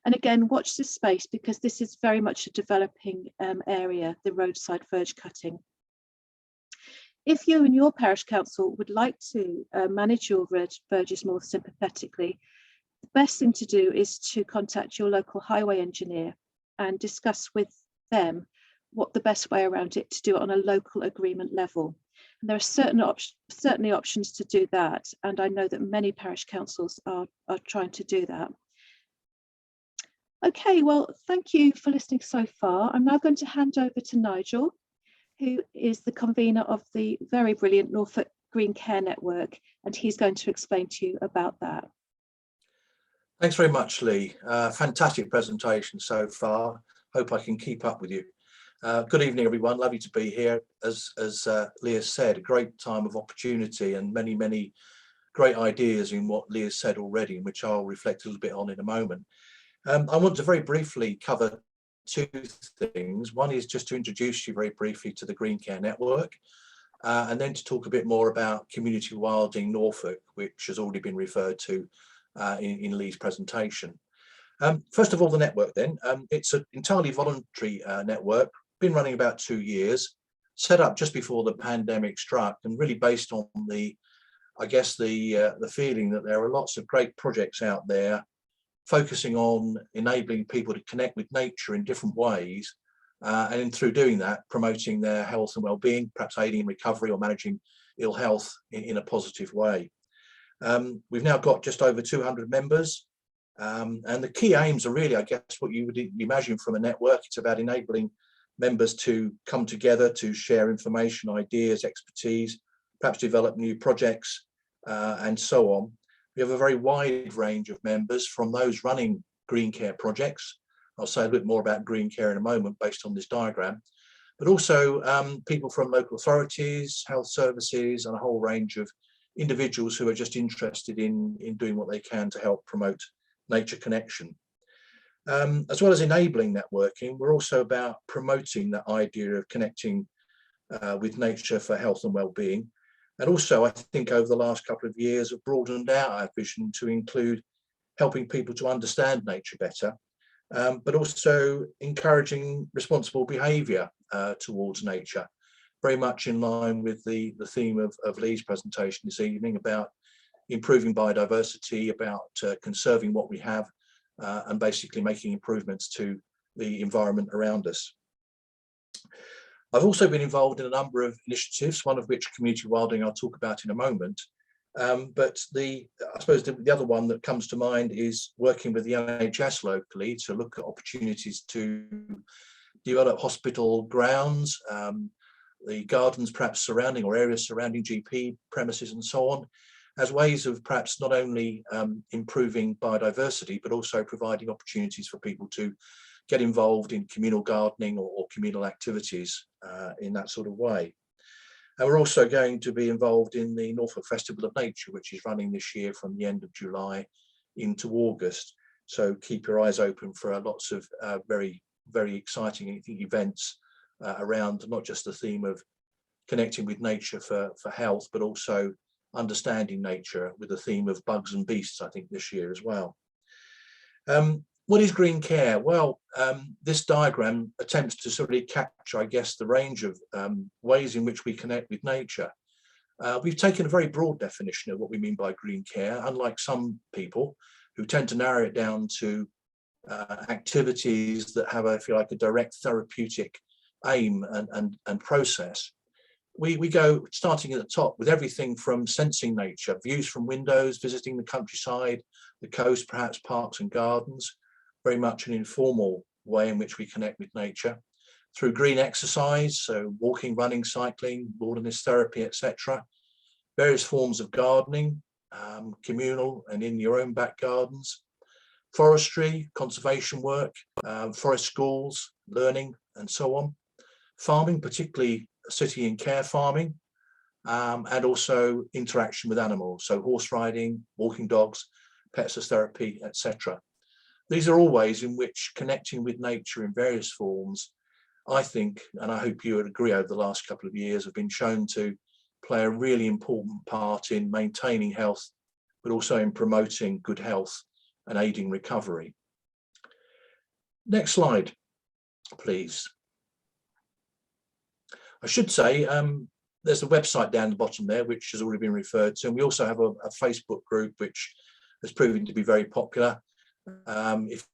And again, watch this space, because this is very much a developing area, the roadside verge cutting. If you and your parish council would like to manage your verges more sympathetically, the best thing to do is to contact your local highway engineer and discuss with them what the best way around it to do it on a local agreement level. And there are certainly options to do that, and I know that many parish councils are trying to do that. Okay, well, thank you for listening so far. I'm now going to hand over to Nigel, who is the convener of the very brilliant Norfolk Greencare network, and he's going to explain to you about that. Thanks very much, Lee. Fantastic presentation so far. Hope I can keep up with you. Good evening, everyone. Lovely to be here. As Lee has said, a great time of opportunity and many great ideas in what Lee has said already, which I'll reflect a little bit on in a moment. I want to very briefly cover two things. One is just to introduce you very briefly to the Greencare network, and then to talk a bit more about community wilding Norfolk, which has already been referred to in Lee's presentation. First of all, the network then. It's an entirely voluntary network, been running about 2 years, set up just before the pandemic struck, and really based on the feeling that there are lots of great projects out there focusing on enabling people to connect with nature in different ways, and through doing that, promoting their health and well-being, perhaps aiding in recovery or managing ill health in a positive way. We've now got just over 200 members, and the key aims are really, I guess, what you would imagine from a network. It's about enabling members to come together to share information, ideas, expertise, perhaps develop new projects, and so on. We have a very wide range of members, from those running Greencare projects. I'll say a bit more about Greencare in a moment based on this diagram, but also people from local authorities, health services, and a whole range of individuals who are just interested in doing what they can to help promote nature connection. As well as enabling networking, we're also about promoting that idea of connecting with nature for health and well-being. And also, I think over the last couple of years, have broadened out our vision to include helping people to understand nature better, but also encouraging responsible behaviour towards nature, very much in line with the theme of Lee's presentation this evening about improving biodiversity, about conserving what we have, and basically making improvements to the environment around us. I've also been involved in a number of initiatives, one of which community wilding I'll talk about in a moment. But I suppose the other one that comes to mind is working with the NHS locally to look at opportunities to develop hospital grounds, the gardens perhaps surrounding or areas surrounding GP premises and so on, as ways of perhaps not only improving biodiversity, but also providing opportunities for people to get involved in communal gardening or communal activities in that sort of way. And we're also going to be involved in the Norfolk Festival of Nature, which is running this year from the end of July into August. So keep your eyes open for lots of very, very exciting events around not just the theme of connecting with nature for health, but also understanding nature with the theme of bugs and beasts, I think, this year as well. What is Greencare? Well, this diagram attempts to sort of capture, I guess, the range of ways in which we connect with nature. We've taken a very broad definition of what we mean by Greencare, unlike some people who tend to narrow it down to activities that have, if you like, a direct therapeutic aim and process. We go starting at the top with everything from sensing nature, views from windows, visiting the countryside, the coast, perhaps parks and gardens, very much an informal way in which we connect with nature, through green exercise, so walking, running, cycling, wilderness therapy, etc. Various forms of gardening, communal and in your own back gardens, forestry, conservation work, forest schools, learning and so on. Farming, particularly city and care farming, and also interaction with animals, so horse riding, walking dogs, pets as therapy, etc. These are all ways in which connecting with nature in various forms, I think, and I hope you would agree over the last couple of years, have been shown to play a really important part in maintaining health, but also in promoting good health and aiding recovery. Next slide, please. I should say there's a website down the bottom there, which has already been referred to. And we also have a Facebook group, which has proven to be very popular. If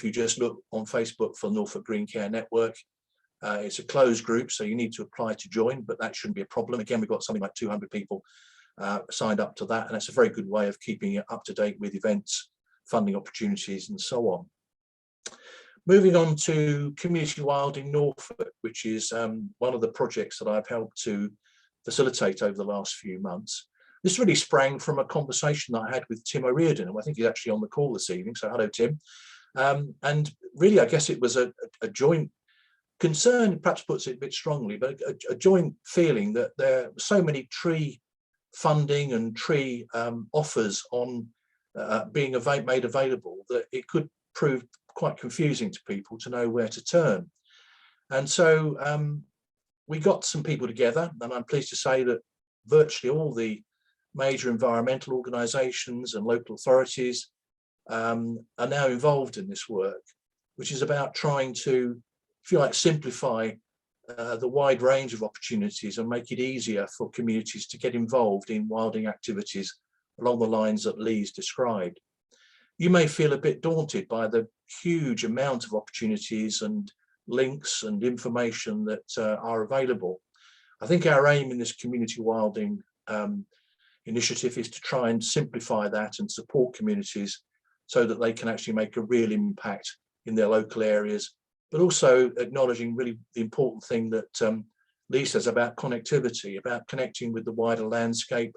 you just look on Facebook for Norfolk Greencare Network, it's a closed group, so you need to apply to join, but that shouldn't be a problem. Again, we've got something like 200 people signed up to that, and that's a very good way of keeping it up to date with events, funding opportunities, and so on. Moving on to Community Wilding Norfolk, which is one of the projects that I've helped to facilitate over the last few months. This really sprang from a conversation that I had with Tim O'Riordan, and I think he's actually on the call this evening, so hello, Tim. And really, I guess it was a joint concern, perhaps puts it a bit strongly, but a joint feeling that there are so many tree funding and tree offers on being made available that it could prove quite confusing to people to know where to turn. And so we got some people together, and I'm pleased to say that virtually all the major environmental organisations and local authorities are now involved in this work, which is about trying to, if you like, simplify the wide range of opportunities and make it easier for communities to get involved in wilding activities along the lines that Lee's described. You may feel a bit daunted by the huge amount of opportunities and links and information that are available. I think our aim in this community wilding initiative is to try and simplify that and support communities so that they can actually make a real impact in their local areas, but also acknowledging really the important thing that Lee says about connectivity, about connecting with the wider landscape,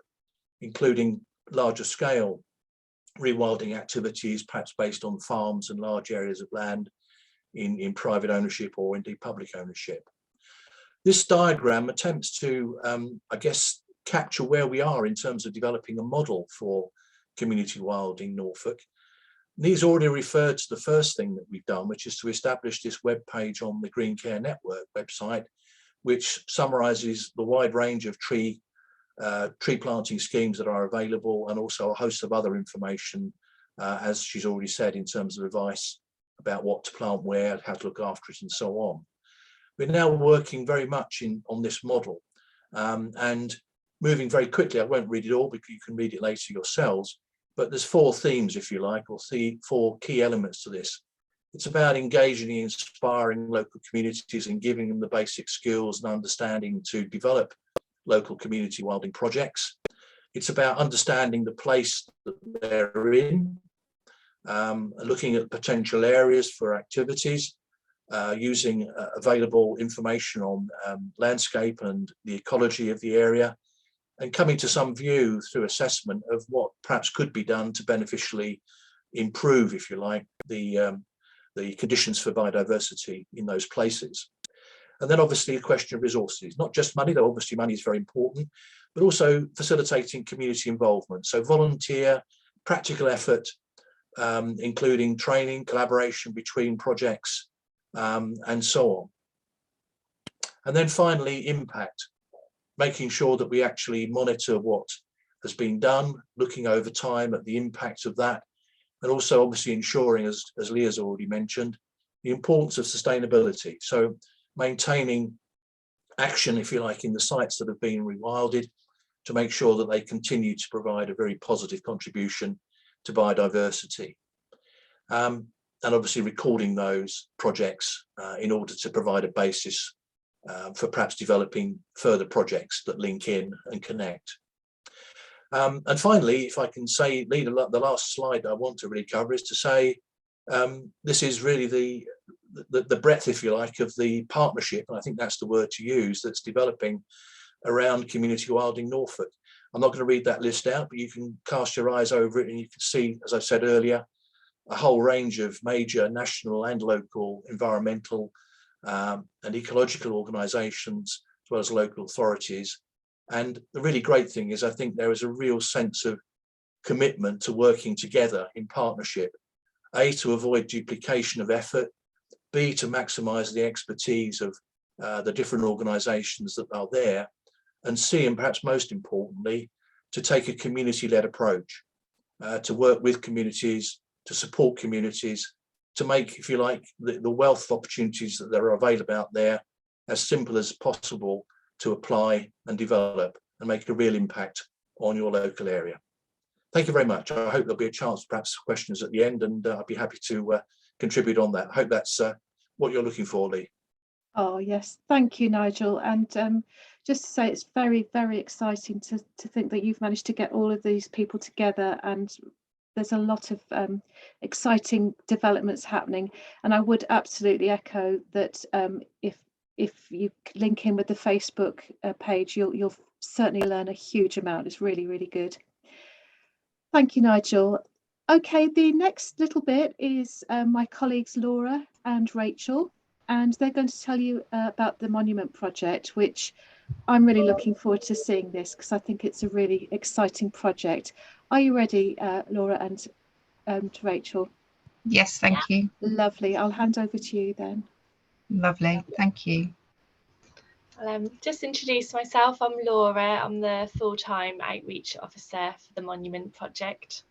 including larger scale rewilding activities, perhaps based on farms and large areas of land in private ownership or indeed public ownership. This diagram attempts to, I guess, capture where we are in terms of developing a model for community wilding Norfolk. Lee's already referred to the first thing that we've done, which is to establish this web page on the Greencare Network website, which summarises the wide range of tree planting schemes that are available, and also a host of other information as she's already said, in terms of advice about what to plant where, how to look after it, and so on. We're now working very much on this model and moving very quickly. I won't read it all because you can read it later yourselves, but there's 4 themes, if you like, or 4 key elements to this. It's about engaging and inspiring local communities and giving them the basic skills and understanding to develop local community wilding projects. It's about understanding the place that they're in, looking at potential areas for activities, using available information on landscape and the ecology of the area, and coming to some view through assessment of what perhaps could be done to beneficially improve, if you like, the conditions for biodiversity in those places. And then obviously a question of resources, not just money, though obviously money is very important, but also facilitating community involvement. So volunteer, practical effort, including training, collaboration between projects, and so on. And then finally, impact, making sure that we actually monitor what has been done, looking over time at the impact of that, and also obviously ensuring, as Leah's already mentioned, the importance of sustainability. So maintaining action, if you like, in the sites that have been rewilded to make sure that they continue to provide a very positive contribution to biodiversity. And obviously recording those projects in order to provide a basis for perhaps developing further projects that link in and connect. And finally, if I can say, Lee, the last slide I want to really cover is to say this is really the breadth, if you like, of the partnership, and I think that's the word to use, that's developing around Community Wilding Norfolk. I'm not going to read that list out, but you can cast your eyes over it and you can see, as I said earlier, a whole range of major national and local environmental and ecological organisations, as well as local authorities. And the really great thing is I think there is a real sense of commitment to working together in partnership, A, to avoid duplication of effort, B, to maximise the expertise of the different organisations that are there, and C, and perhaps most importantly, to take a community-led approach, to work with communities, to support communities, to make, if you like, the wealth of opportunities that there are available out there as simple as possible to apply and develop and make a real impact on your local area. Thank you very much. I hope there'll be a chance, perhaps questions at the end, and I'd be happy to contribute on that. I hope that's what you're looking for, Lee. Oh yes, thank you, Nigel. And just to say, it's very, very exciting to think that you've managed to get all of these people together, and there's a lot of exciting developments happening. And I would absolutely echo that if you link in with the Facebook page, you'll certainly learn a huge amount. It's really, really good. Thank you, Nigel. Okay, the next little bit is my colleagues Laura and Rachel, and they're going to tell you about the Monument Project, which I'm really looking forward to seeing this because I think it's a really exciting project. Are you ready, Laura and Rachel? Yes, thank you. Lovely. I'll hand over to you then. Lovely, thank you. I'll just introduce myself. I'm Laura. I'm the full-time outreach officer for the Monument Project.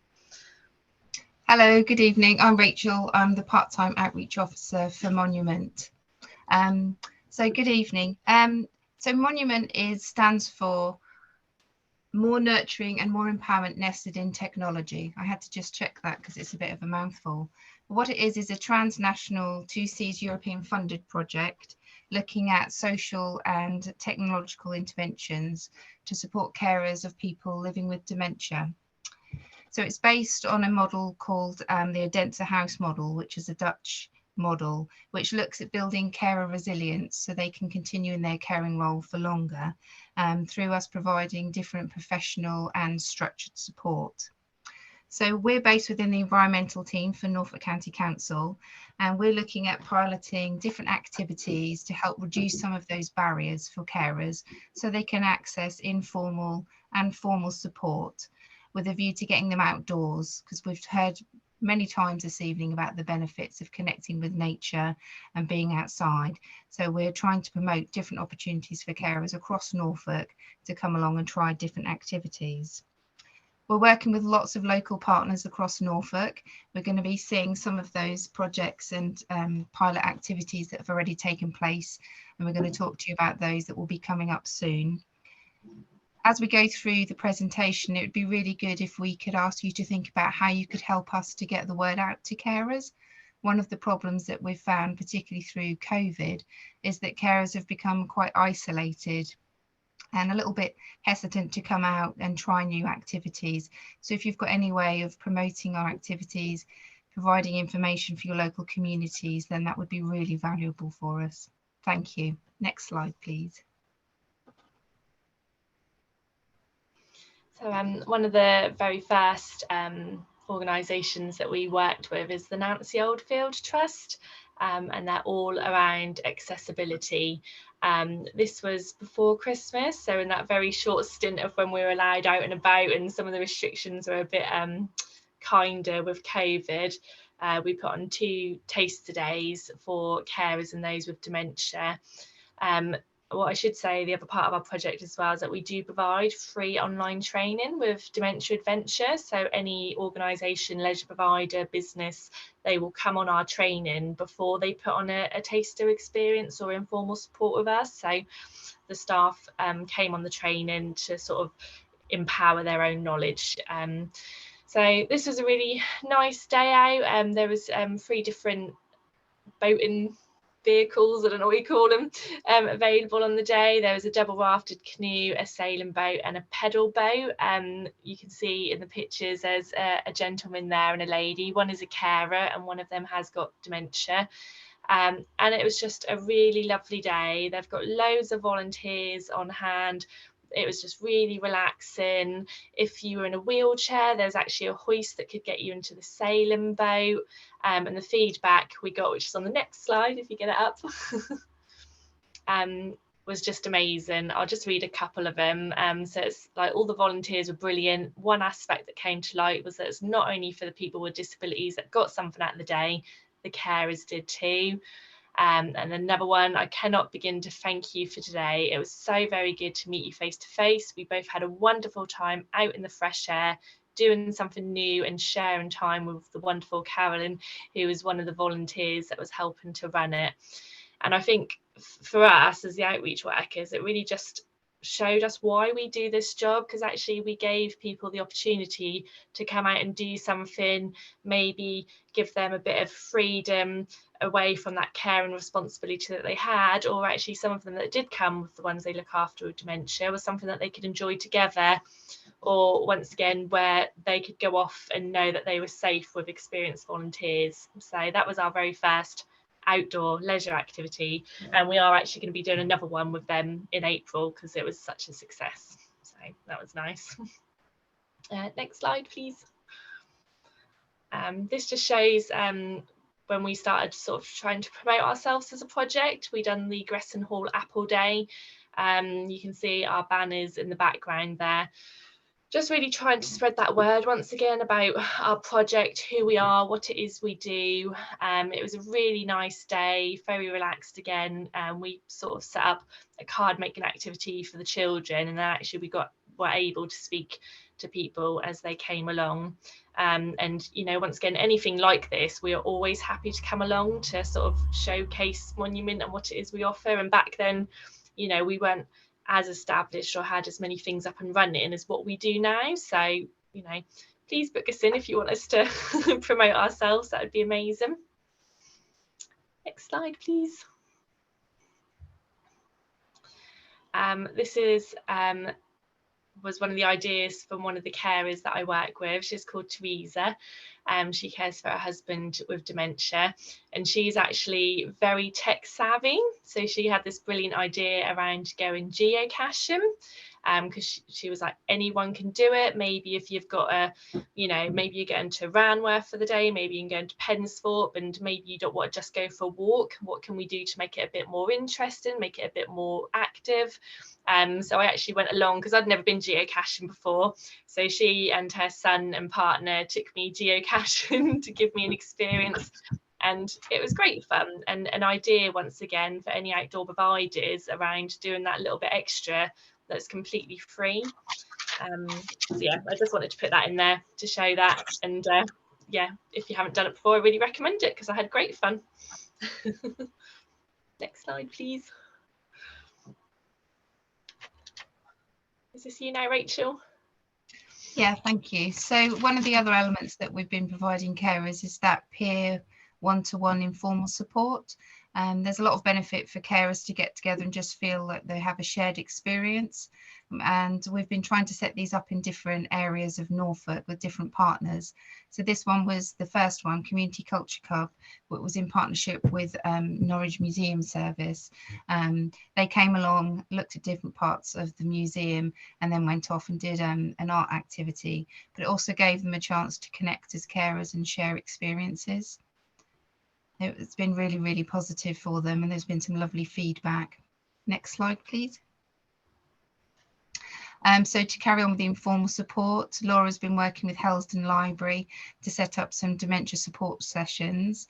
Hello, good evening. I'm Rachel. I'm the part-time outreach officer for Monument. So good evening. So Monument stands for More Nurturing and More Empowerment Nested in Technology. I had to just check that because it's a bit of a mouthful. But what it is a transnational 2Cs European funded project looking at social and technological interventions to support carers of people living with dementia. So it's based on a model called the Odense House model, which is a Dutch model, which looks at building carer resilience so they can continue in their caring role for longer through us providing different professional and structured support. So we're based within the environmental team for Norfolk County Council, and we're looking at piloting different activities to help reduce some of those barriers for carers so they can access informal and formal support with a view to getting them outdoors, because we've heard many times this evening about the benefits of connecting with nature and being outside. So we're trying to promote different opportunities for carers across Norfolk to come along and try different activities. We're working with lots of local partners across Norfolk. We're going to be seeing some of those projects and pilot activities that have already taken place, and we're going to talk to you about those that will be coming up soon. As we go through the presentation, it would be really good if we could ask you to think about how you could help us to get the word out to carers. One of the problems that we've found, particularly through COVID, is that carers have become quite isolated and a little bit hesitant to come out and try new activities. So if you've got any way of promoting our activities, providing information for your local communities, then that would be really valuable for us. Thank you. Next slide, please. So one of the very first organisations that we worked with is the Nancy Oldfield Trust, and they're all around accessibility. This was before Christmas, so in that very short stint of when we were allowed out and about and some of the restrictions were a bit kinder with COVID, we put on 2 taster days for carers and those with dementia. What I should say, the other part of our project as well is that we do provide free online training with Dementia Adventure. So any organisation, leisure provider, business, they will come on our training before they put on a taster experience or informal support with us. So the staff came on the training to sort of empower their own knowledge. So this was a really nice day out. There was 3 different boating vehicles, I don't know what you call them, available on the day. There was a double rafted canoe, a sailing boat and a pedal boat. You can see in the pictures there's a gentleman there and a lady. One is a carer and one of them has got dementia. And it was just a really lovely day. They've got loads of volunteers on hand. It was just really relaxing. If you were in a wheelchair, there's actually a hoist that could get you into the sailing boat. And the feedback we got, which is on the next slide, if you get it up, was just amazing. I'll just read a couple of them. So it's like all the volunteers were brilliant. One aspect that came to light was that it's not only for the people with disabilities that got something out of the day, the carers did too. And another one, I cannot begin to thank you for today. It was so very good to meet you face to face. We both had a wonderful time out in the fresh air, doing something new and sharing time with the wonderful Carolyn, who was one of the volunteers that was helping to run it. And I think for us as the outreach workers, it really just showed us why we do this job, because actually we gave people the opportunity to come out and do something, maybe give them a bit of freedom away from that care and responsibility that they had, or actually some of them that did come with the ones they look after with dementia was something that they could enjoy together, or once again where they could go off and know that they were safe with experienced volunteers. So that was our very first outdoor leisure activity, and we are actually going to be doing another one with them in April because it was such a success. So that was nice. Next slide, please. This just shows when we started sort of trying to promote ourselves as a project. We done the Gresson Hall Apple Day. You can see our banners in the background there. Just really trying to spread that word once again about our project, who we are, what it is we do. It was a really nice day, very relaxed again. We sort of set up a card making activity for the children, and then actually we were able to speak to people as they came along. And you know, once again, anything like this, we are always happy to come along to sort of showcase Monument and what it is we offer. And back then, you know, we weren't as established or had as many things up and running as what we do now. So, you know, please book us in if you want us to promote ourselves. That would be amazing. Next slide, please. This was one of the ideas from one of the carers that I work with. She's called Teresa. She cares for her husband with dementia, and she's actually very tech savvy. So she had this brilliant idea around going geocaching, because she was like, anyone can do it. Maybe if you've got maybe you're going to Ranworth for the day, maybe you can go into Pensthorpe, and maybe you don't want to just go for a walk. What can we do to make it a bit more interesting, make it a bit more active? So I actually went along because I'd never been geocaching before. So she and her son and partner took me geocaching to give me an experience. And it was great fun, and an idea once again for any outdoor providers around doing that little bit extra that's completely free. So yeah, I just wanted to put that in there to show that. And yeah, if you haven't done it before, I really recommend it because I had great fun. Next slide, please. Is this you now, Rachel? Yeah, thank you. So one of the other elements that we've been providing carers is that peer one-to-one informal support. There's a lot of benefit for carers to get together and just feel like they have a shared experience. And we've been trying to set these up in different areas of Norfolk with different partners. So this one was the first one, Community Culture Club, which was in partnership with Norwich Museum Service. They came along, looked at different parts of the museum, and then went off and did an art activity. But it also gave them a chance to connect as carers and share experiences. It's been really, really positive for them, and there's been some lovely feedback. Next slide, please. So to carry on with the informal support, Laura's been working with Helsden Library to set up some dementia support sessions.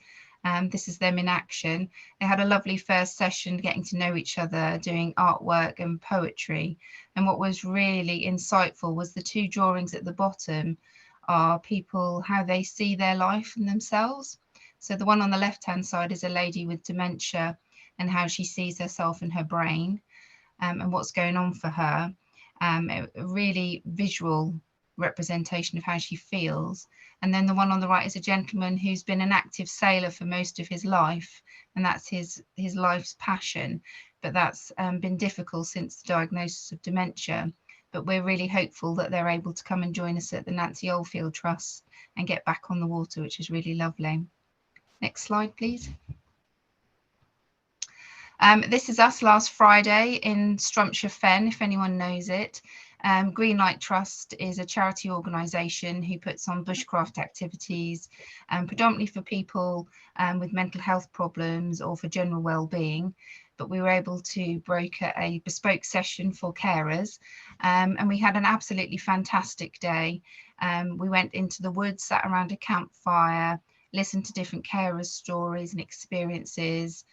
This is them in action. They had a lovely first session getting to know each other, doing artwork and poetry. And what was really insightful was the two drawings at the bottom are people, how they see their life and themselves. So the one on the left-hand side is a lady with dementia and how she sees herself and her brain and what's going on for her. A really visual representation of how she feels. And then the one on the right is a gentleman who's been an active sailor for most of his life, and that's his life's passion. But that's been difficult since the diagnosis of dementia. But we're really hopeful that they're able to come and join us at the Nancy Oldfield Trust and get back on the water, which is really lovely. Next slide, please. This is us last Friday in Strumpshire Fen, if anyone knows it. Greenlight Trust is a charity organisation who puts on bushcraft activities, predominantly for people with mental health problems or for general well-being. But we were able to broker a bespoke session for carers, and we had an absolutely fantastic day. We went into the woods, sat around a campfire, listened to different carers' stories and experiences,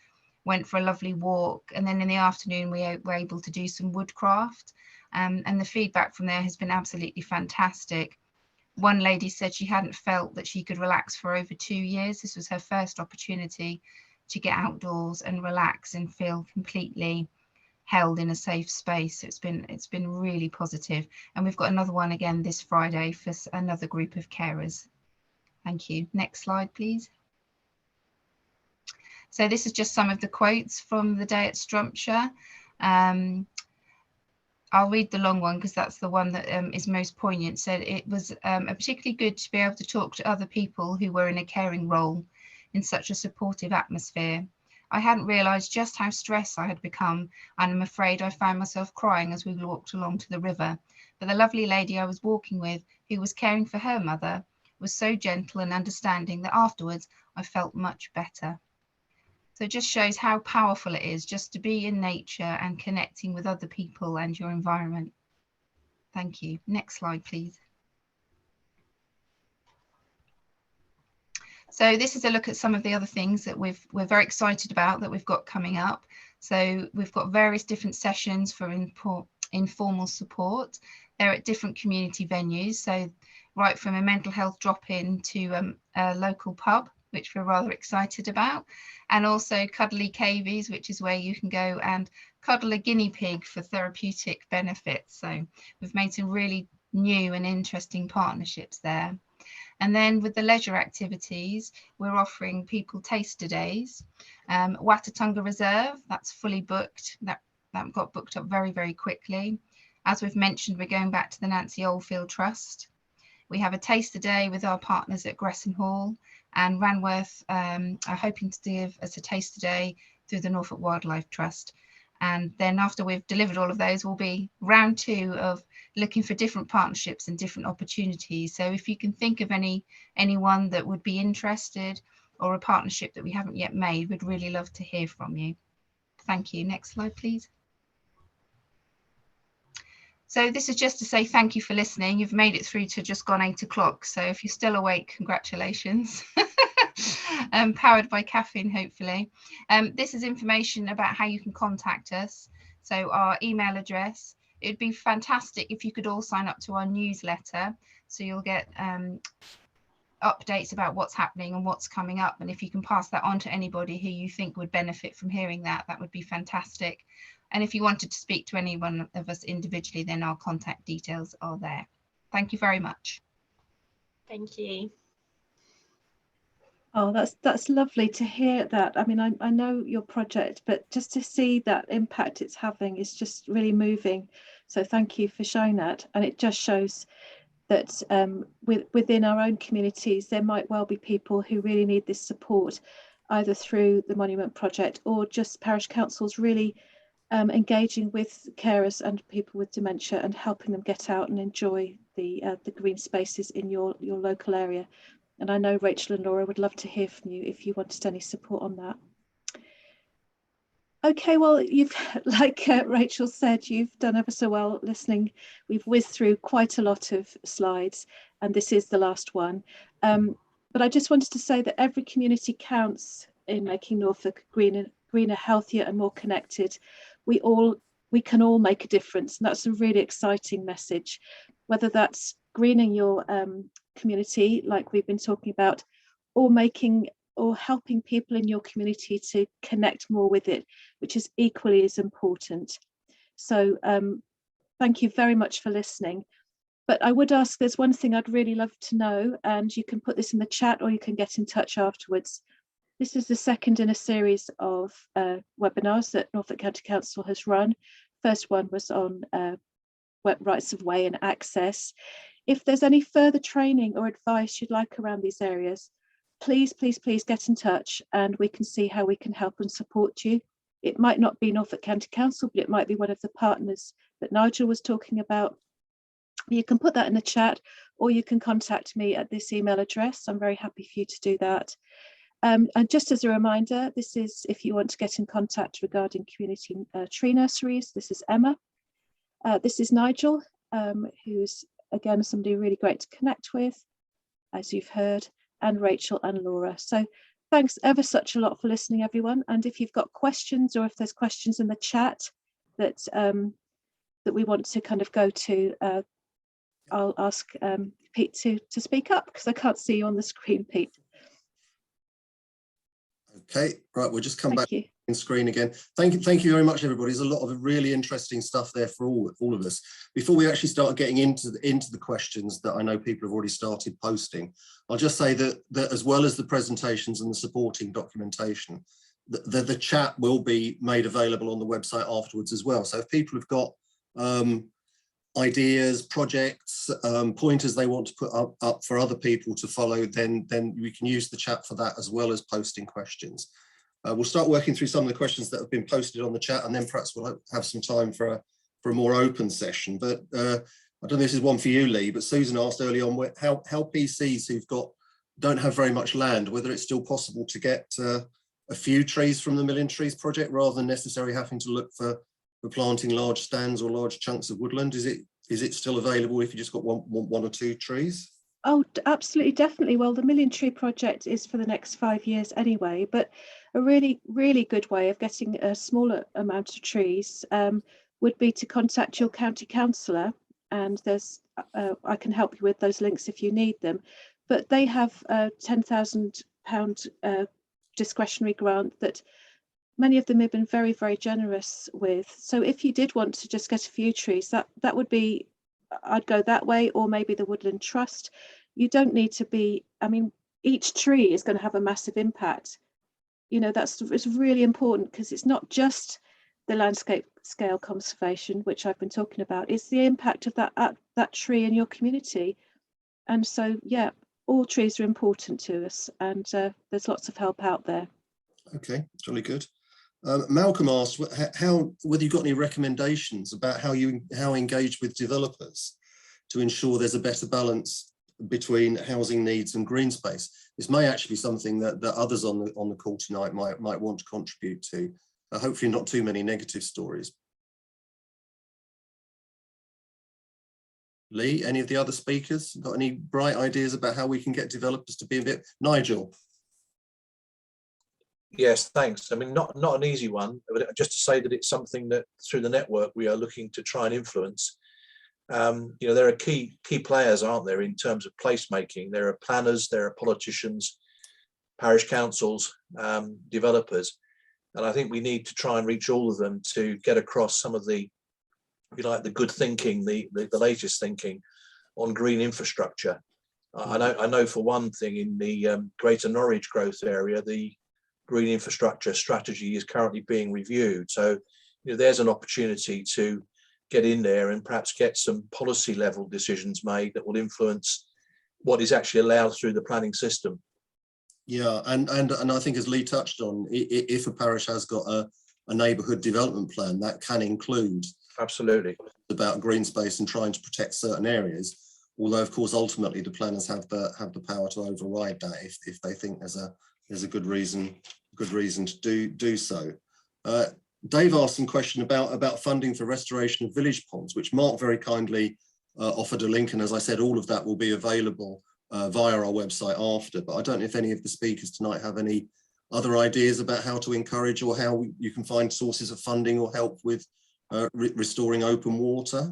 went for a lovely walk, and then in the afternoon we were able to do some woodcraft, and the feedback from there has been absolutely fantastic. One lady said she hadn't felt that she could relax for over 2 years. This was her first opportunity to get outdoors and relax and feel completely held in a safe space. It's been really positive, and we've got another one again this Friday for another group of carers. Thank you. Next slide, please. So this is just some of the quotes from the day at Strumpshire. I'll read the long one because that's the one that is most poignant. So it was particularly good to be able to talk to other people who were in a caring role in such a supportive atmosphere. I hadn't realised just how stressed I had become, and I'm afraid I found myself crying as we walked along to the river. But the lovely lady I was walking with, who was caring for her mother, was so gentle and understanding that afterwards I felt much better. So it just shows how powerful it is just to be in nature and connecting with other people and your environment. Thank you. Next slide, please. So this is a look at some of the other things that we're very excited about that we've got coming up. So we've got various different sessions for informal support. They're at different community venues. So right from a mental health drop-in to a local pub, which we're rather excited about, and also cuddly cavies, which is where you can go and cuddle a guinea pig for therapeutic benefits. So we've made some really new and interesting partnerships there. And then with the leisure activities, we're offering people taster days. Watatunga Reserve, that's fully booked. That got booked up very, very quickly. As we've mentioned, we're going back to the Nancy Oldfield Trust. We have a taster day with our partners at Gresson Hall, and Ranworth are hoping to give us a taster day through the Norfolk Wildlife Trust. And then after we've delivered all of those, will be round 2 of looking for different partnerships and different opportunities. So if you can think of anyone that would be interested or a partnership that we haven't yet made, we'd really love to hear from you. Thank you. Next slide, please. So this is just to say thank you for listening. You've made it through to just gone 8 o'clock. So if you're still awake, congratulations. Powered by caffeine, hopefully. This is information about how you can contact us. So our email address it'd be fantastic if you could all sign up to our newsletter, so you'll get updates about what's happening and what's coming up. And if you can pass that on to anybody who you think would benefit from hearing that, that would be fantastic. And if you wanted to speak to any one of us individually, then our contact details are there. Thank you very much. Thank you. Oh, that's lovely to hear that. I mean, I know your project, but just to see that impact it's having is just really moving. So thank you for showing that. And it just shows that within our own communities, there might well be people who really need this support, either through the Monument Project or just parish councils really engaging with carers and people with dementia and helping them get out and enjoy the green spaces in your local area. And I know Rachel and Laura would love to hear from you if you wanted any support on that. Okay, well, you've, like Rachel said, you've done ever so well listening. We've whizzed through quite a lot of slides, and this is the last one. But I just wanted to say that every community counts in making Norfolk greener, healthier and more connected. We can all make a difference, and that's a really exciting message, whether that's greening your community, like we've been talking about, or helping people in your community to connect more with it, which is equally as important. So thank you very much for listening. But I would ask, there's one thing I'd really love to know, and you can put this in the chat or you can get in touch afterwards. This is the second in a series of webinars that Norfolk County Council has run. First one was on rights of way and access. If there's any further training or advice you'd like around these areas, please, please, please get in touch and we can see how we can help and support you. It might not be Norfolk County Council, but it might be one of the partners that Nigel was talking about. You can put that in the chat or you can contact me at this email address. I'm very happy for you to do that. And just as a reminder, this is if you want to get in contact regarding community tree nurseries. This is Emma. This is Nigel, who's again somebody really great to connect with, as you've heard, and Rachel and Laura. So thanks ever such a lot for listening, everyone. And if you've got questions or if there's questions in the chat that that we want to kind of go to, I'll ask Pete to speak up because I can't see you on the screen, Pete. Okay, right, we'll just come back you. in screen again. Thank you very much, everybody. There's a lot of really interesting stuff there for all of us. Before we actually start getting into the questions that I know people have already started posting, I'll just say that as well as the presentations and the supporting documentation, the chat will be made available on the website afterwards as well. So if people have got ideas, projects, pointers they want to put up for other people to follow, then we can use the chat for that as well as posting questions. We'll start working through some of the questions that have been posted on the chat, and then perhaps we'll have some time for a more open session. But I don't know if this is one for you, Lee, but Susan asked early on how PCs who've don't have very much land, whether it's still possible to get a few trees from the Million Trees project rather than necessarily having to look for planting large stands or large chunks of woodland. Is it still available if you just got one or two trees? Oh, absolutely, definitely. Well, the Million Tree project is for the next 5 years anyway, but a really, really good way of getting a smaller amount of trees would be to contact your county councillor, and there's I can help you with those links if you need them. But they have a £10,000 discretionary grant that many of them have been very, very generous with. So if you did want to just get a few trees, that would be, I'd go that way, or maybe the Woodland Trust. You don't need to be, I mean, each tree is going to have a massive impact. You know, it's really important because it's not just the landscape scale conservation, which I've been talking about, it's the impact of that tree in your community. And so, yeah, all trees are important to us, and there's lots of help out there. Okay, it's really good. Malcolm asked whether you've got any recommendations about how engage with developers to ensure there's a better balance between housing needs and green space. This may actually be something that others on the call tonight might want to contribute to. Hopefully not too many negative stories. Lee, any of the other speakers got any bright ideas about how we can get developers to be a bit? Nigel. Yes, thanks. I mean, not an easy one, but just to say that it's something that through the network we are looking to try and influence. You know, there are key players, aren't there, in terms of placemaking. There are planners, there are politicians, parish councils, developers, and I think we need to try and reach all of them to get across some of the, if you like, the good thinking, the latest thinking on green infrastructure. I know for one thing, in the Greater Norwich growth area, the green infrastructure strategy is currently being reviewed. So, you know, there's an opportunity to get in there and perhaps get some policy level decisions made that will influence what is actually allowed through the planning system. Yeah, and I think, as Lee touched on, if a parish has got a neighbourhood development plan, that can include Absolutely about green space and trying to protect certain areas. Although, of course, ultimately the planners have the power to override that if they think there's a good reason to do so. Dave asked some question about funding for restoration of village ponds, which Mark very kindly offered a link, and as I said, all of that will be available via our website after. But I don't know if any of the speakers tonight have any other ideas about how to encourage or how you can find sources of funding or help with restoring open water.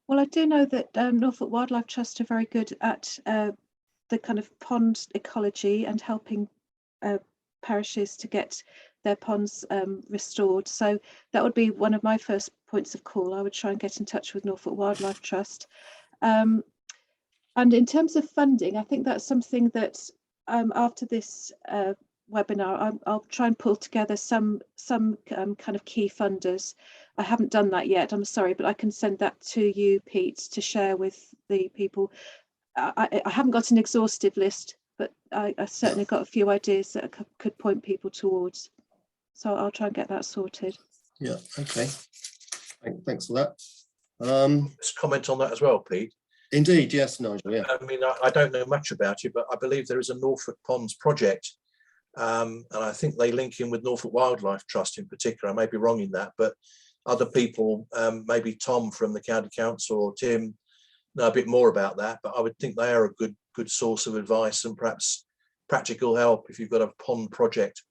Well, I do know that Norfolk Wildlife Trust are very good at the kind of pond ecology and helping parishes to get their ponds restored. So that would be one of my first points of call. I would try and get in touch with Norfolk Wildlife Trust. And in terms of funding, I think that's something that after this webinar, I'll try and pull together some kind of key funders. I haven't done that yet, I'm sorry, but I can send that to you, Pete, to share with the people. I haven't got an exhaustive list, but I certainly got a few ideas that I could point people towards. So I'll try and get that sorted. Yeah, okay. Thanks for that. Just comment on that as well, Pete. Indeed, yes, Nigel. Yeah. I mean, I don't know much about it, but I believe there is a Norfolk Ponds project, and I think they link in with Norfolk Wildlife Trust in particular. I may be wrong in that, but other people, maybe Tom from the County Council or Tim, know a bit more about that. But I would think they are a good source of advice and perhaps practical help if you've got a pond project.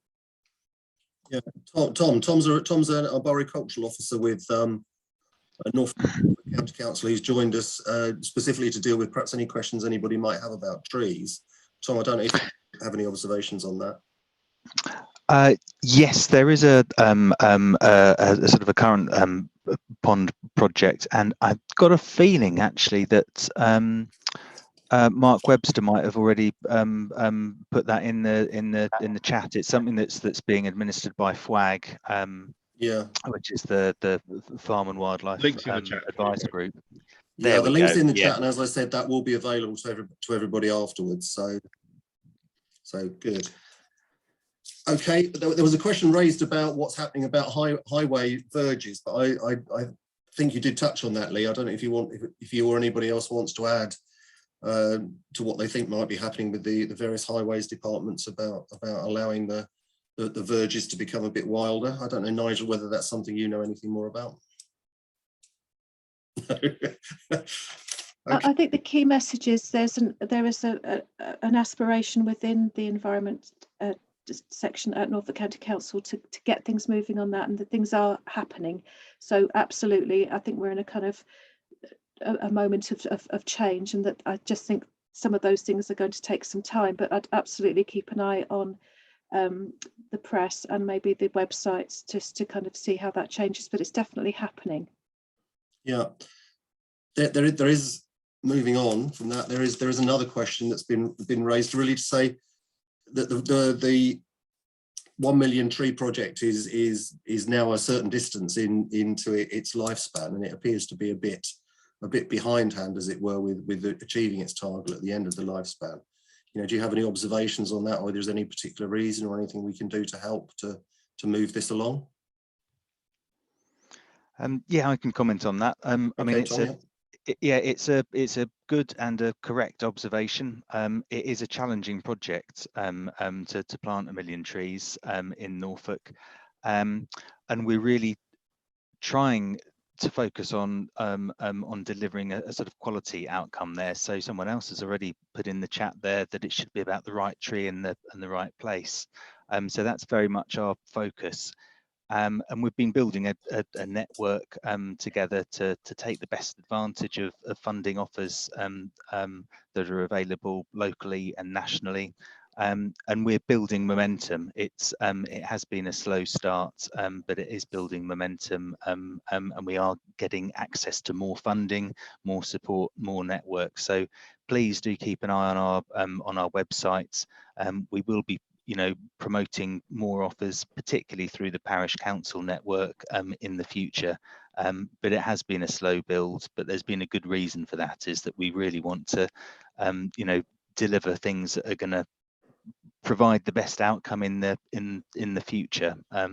Yeah, Tom's a arboricultural officer with Norfolk County Council. He's joined us specifically to deal with perhaps any questions anybody might have about trees. Tom, I don't know if you have any observations on that. Yes, there is a sort of a current pond project, and I've got a feeling actually that Mark Webster might have already put that in the chat. It's something that's being administered by FWAG, Yeah, which is the Farm and Wildlife Advice Group. Yeah, the link's in the chat, and as I said, that will be available to everybody afterwards. So good. Okay, there was a question raised about what's happening about highway verges, but I think you did touch on that, Lee. I don't know if you or anybody else wants to add to what they think might be happening with the various highways departments about allowing the verges to become a bit wilder. I don't know, Nigel, whether that's something you know anything more about. Okay. I think the key message is there is an aspiration within the environment section at Norfolk County Council to get things moving on that, and the things are happening. So absolutely, I think we're in a kind of a moment of change, and that I just think some of those things are going to take some time, but I'd absolutely keep an eye on the press and maybe the websites just to kind of see how that changes, but it's definitely happening. Yeah, there is, moving on from that, there is another question that's been raised, really, to say that the 1 million tree project is now a certain distance into its lifespan, and it appears to be a bit behindhand, as it were, with achieving its target at the end of the lifespan. You know, do you have any observations on that, or there's any particular reason or anything we can do to help to move this along? Yeah, I can comment on that. I mean, it's a good and a correct observation. It is a challenging project to plant 1 million trees in Norfolk, and we're really trying to focus on delivering a sort of quality outcome there. So someone else has already put in the chat there that it should be about the right tree in the right place. So that's very much our focus. And we've been building a network together to take the best advantage of funding offers that are available locally and nationally. And we're building momentum. It has been a slow start, but it is building momentum, and we are getting access to more funding, more support, more networks. So please do keep an eye on our website. We will be promoting more offers, particularly through the parish council network in the future. But it has been a slow build, but there's been a good reason for that, is that we really want to deliver things that are going to provide the best outcome in the future. Yeah,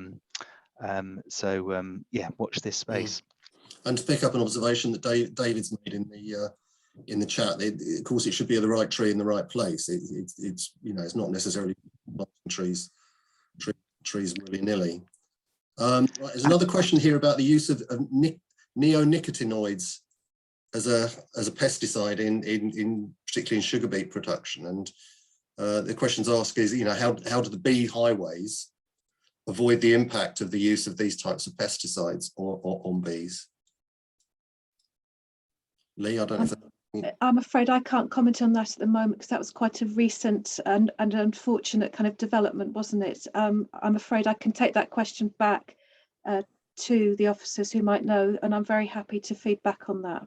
watch this space. And to pick up an observation that David's made in the chat, of course, it should be the right tree in the right place. It's it's not necessarily trees willy-nilly. Right, there's another question here about the use of neonicotinoids as a pesticide in particularly in sugar beet production. And the questions asked is, how do the bee highways avoid the impact of the use of these types of pesticides on bees? Lee, I don't know if I'm afraid I can't comment on that at the moment, because that was quite a recent and unfortunate kind of development, wasn't it? I'm afraid I can take that question back to the officers who might know, and I'm very happy to feed back on that.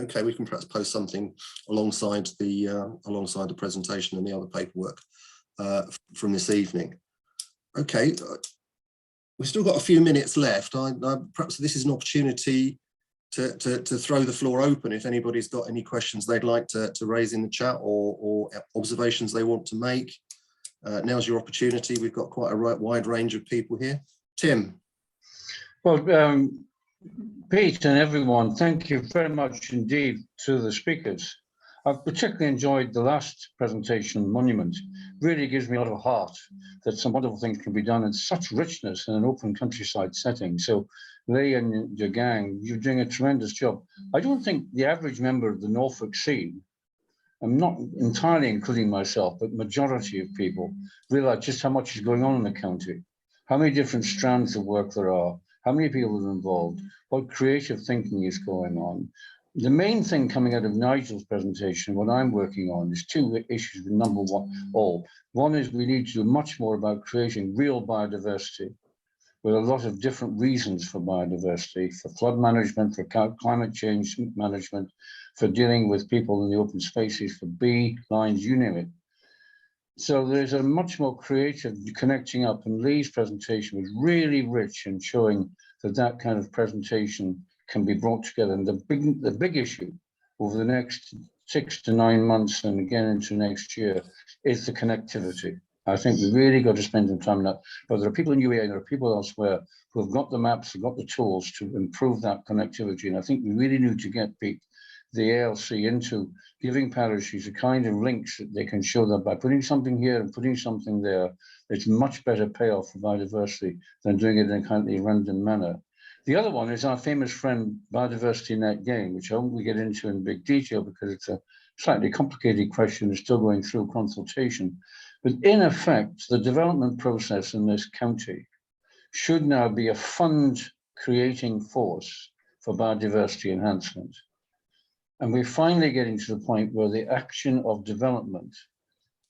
Okay, we can perhaps post something alongside the presentation and the other paperwork from this evening. Okay, we've still got a few minutes left. Perhaps this is an opportunity to throw the floor open if anybody's got any questions they'd like to raise in the chat, or observations they want to make. Now's your opportunity. We've got quite a wide range of people here. Tim. Well, Pete and everyone, thank you very much indeed to the speakers. I've particularly enjoyed the last presentation, Monument. Really gives me a lot of heart that some wonderful things can be done in such richness in an open countryside setting. So Lee and your gang, you're doing a tremendous job. I don't think the average member of the Norfolk scene, I'm not entirely including myself, but majority of people realize just how much is going on in the county, how many different strands of work there are, how many people are involved, what creative thinking is going on. The main thing coming out of Nigel's presentation, what I'm working on, is two issues. Number one is we need to do much more about creating real biodiversity, with a lot of different reasons for biodiversity, for flood management, for climate change management, for dealing with people in the open spaces, for bee lines, you name it. So there's a much more creative connecting up, and Lee's presentation was really rich in showing that kind of presentation can be brought together. And the big issue over the next 6 to 9 months and again into next year is the connectivity. I think we really got to spend some time on that. But there are people in UEA and there are people elsewhere who have got the maps, have got the tools to improve that connectivity. And I think we really need to get the ALC into giving parishes a kind of links that they can show that by putting something here and putting something there, it's much better payoff for biodiversity than doing it in a kind of random manner. The other one is our famous friend Biodiversity Net Gain, which I won't get into in big detail because it's a slightly complicated question. It's still going through consultation. But in effect, the development process in this county should now be a fund creating force for biodiversity enhancement. And we're finally getting to the point where the action of development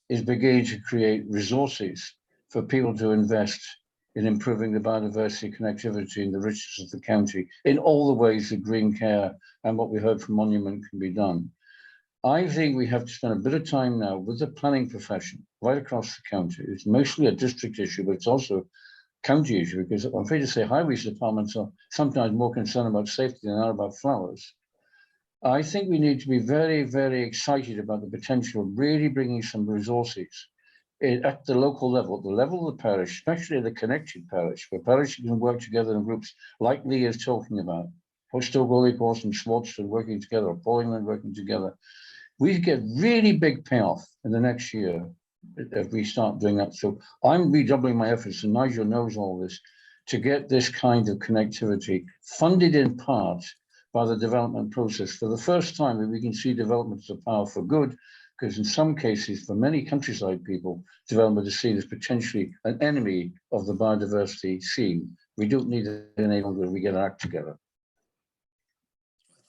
is beginning to create resources for people to invest in improving the biodiversity connectivity and the richness of the county in all the ways that Greencare and what we heard from Monument can be done. I think we have to spend a bit of time now with the planning profession right across the county. It's mostly a district issue, but it's also a county issue, because I'm afraid to say highways departments are sometimes more concerned about safety than they are about flowers. I think we need to be very, very excited about the potential of really bringing some resources at the local level, the level of the parish, especially the connected parish, where parishes can work together in groups like Lee is talking about, Stoke Holy Cross and Swartston working together, or Pollingland working together. We get really big payoff in the next year if we start doing that. So I'm redoubling my efforts, and Nigel knows all this. to get this kind of connectivity funded in part by the development process. For the first time, we can see development as a power for good, because in some cases, for many countryside people, development is seen as potentially an enemy of the biodiversity scene. We don't need it any longer if we get our act together.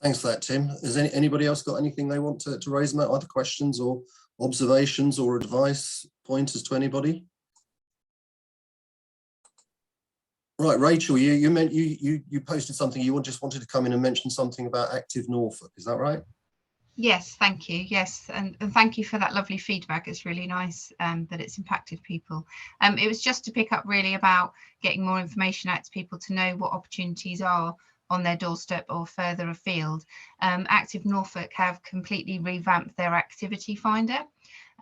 Thanks for that, Tim. Has anybody else got anything they want to raise about, other questions or observations or advice, pointers to anybody? Right, Rachel, you posted something. You just wanted to come in and mention something about Active Norfolk. Is that right? Yes, thank you. Yes, and thank you for that lovely feedback. It's really nice that it's impacted people. It was just to pick up really about getting more information out to people to know what opportunities are on their doorstep or further afield. Active Norfolk have completely revamped their activity finder.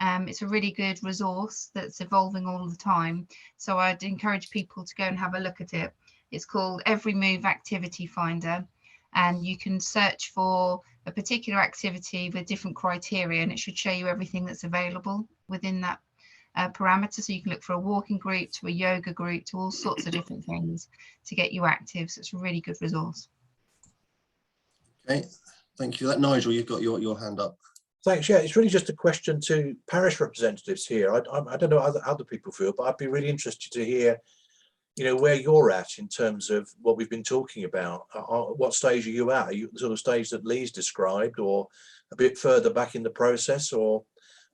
It's a really good resource that's evolving all the time. So I'd encourage people to go and have a look at it. It's called Every Move Activity Finder, and you can search for a particular activity with different criteria, and it should show you everything that's available within that parameter. So you can look for a walking group to a yoga group to all sorts of different things to get you active. So it's a really good resource. Okay, thank you. Nigel, you've got your hand up. Thanks. Yeah, it's really just a question to parish representatives here. I don't know how other people feel, but I'd be really interested to hear, you know, where you're at in terms of what we've been talking about. What stage are you at? Are you the sort of stage that Lee's described, or a bit further back in the process, or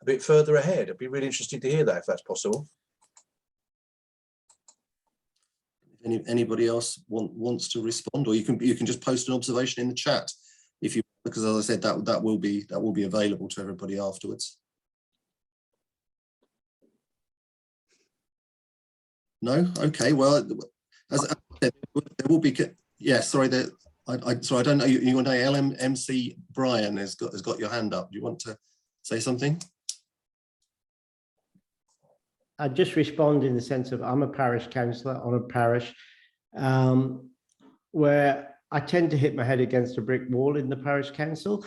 a bit further ahead? I'd be really interested to hear that, if that's possible. Anybody else wants to respond, or you can just post an observation in the chat if you, because as I said, that will be available to everybody afterwards. No, okay. Well, as I said, there will be. Yeah, sorry. Sorry, I don't know. You want to know? LMC Brian has got your hand up. Do you want to say something? I just respond in the sense of I'm a parish councillor on a parish where I tend to hit my head against a brick wall in the parish council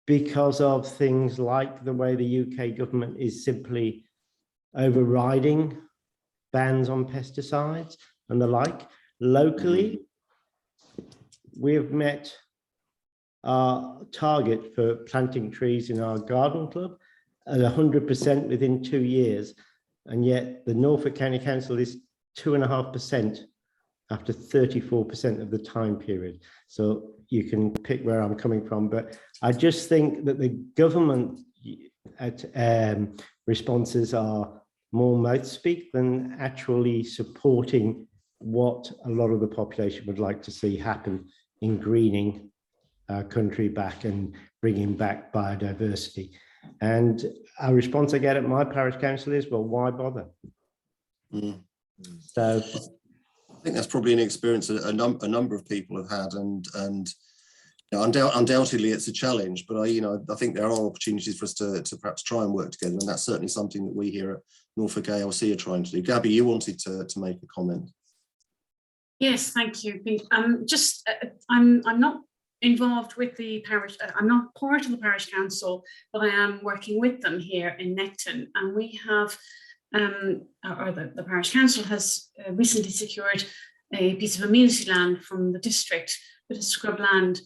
because of things like the way the UK government is simply overriding bans on pesticides and the like. Locally, we've met our target for planting trees in our garden club at 100% within 2 years. And yet the Norfolk County Council is 2.5% after 34% of the time period. So you can pick where I'm coming from, but I just think that the government responses are more mouth speak than actually supporting what a lot of the population would like to see happen in greening our country back and bringing back biodiversity. And a response I get at my parish council is, well, why bother? So I think that's probably an experience a number of people have had, and you know, undoubtedly it's a challenge. But I think there are opportunities for us to perhaps try and work together, and that's certainly something that we here at Norfolk ALC are trying to do. Gabby, you wanted to make a comment. Yes, thank you. I'm not involved with the parish. I'm not part of the parish council, but I am working with them here in Necton, and we have, the parish council has recently secured a piece of amenity land from the district, bit of scrub land,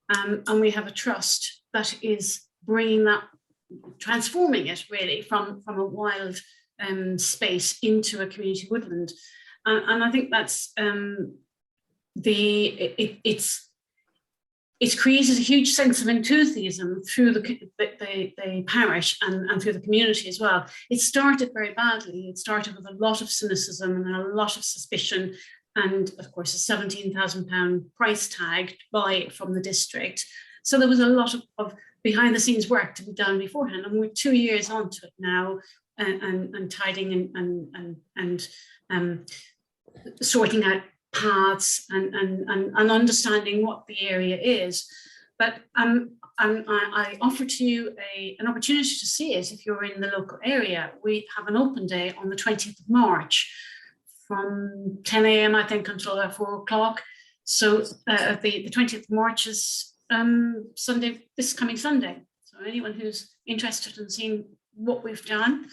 and we have a trust that is bringing that, transforming it really from a wild space into a community woodland, and I think that's it's created a huge sense of enthusiasm through the parish and through the community as well. It started very badly. It started with a lot of cynicism and a lot of suspicion, and of course a £17,000 price tag to buy it from the district. So there was a lot of behind the scenes work to be done beforehand, and we're 2 years onto it now, and tidying and sorting out paths and understanding what the area is. But I offer to you an opportunity to see it if you're in the local area. We have an open day on the 20th of March from 10 a.m. I think until 4 o'clock. So the 20th of March is Sunday, this coming Sunday. So anyone who's interested in seeing what we've done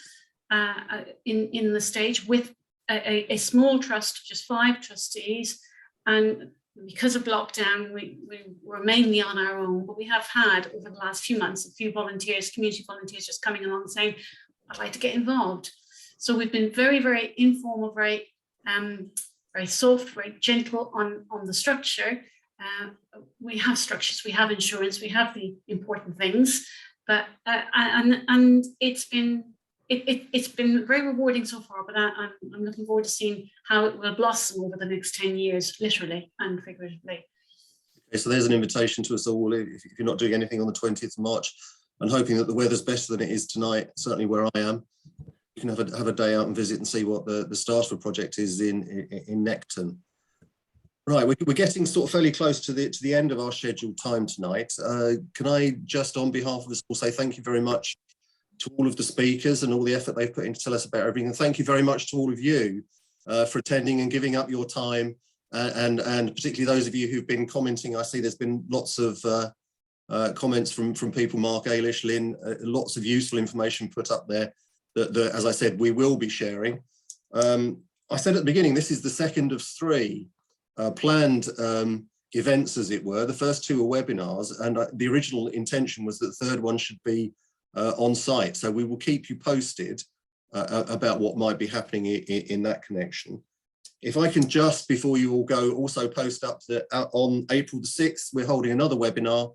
in the stage with a small trust, just 5 trustees, and because of lockdown, we were mainly on our own, but we have had over the last few months a few volunteers, community volunteers, just coming along saying, I'd like to get involved. So we've been very, very informal, very soft, very gentle on the structure. We have structures, we have insurance, we have the important things, but and it's been very rewarding so far. But I'm looking forward to seeing how it will blossom over the next 10 years, literally and figuratively. Okay, so there's an invitation to us all. If you're not doing anything on the 20th of March, and hoping that the weather's better than it is tonight, certainly where I am, you can have a day out and visit and see what the Starship project is in Necton. Right, we're getting sort of fairly close to the end of our scheduled time tonight. Can I just, on behalf of us all, say thank you very much to all of the speakers and all the effort they've put in to tell us about everything. And thank you very much to all of you for attending and giving up your time, and particularly those of you who've been commenting. I see there's been lots of comments from people, Mark, Ailish, Lynn, lots of useful information put up there that, as I said, we will be sharing. I said at the beginning, this is the second of 3 planned events, as it were. The first 2 are webinars, and the original intention was that the third one should be on site. So we will keep you posted about what might be happening in that connection. If I can just, before you all go, also post up that on April the 6th, we're holding another webinar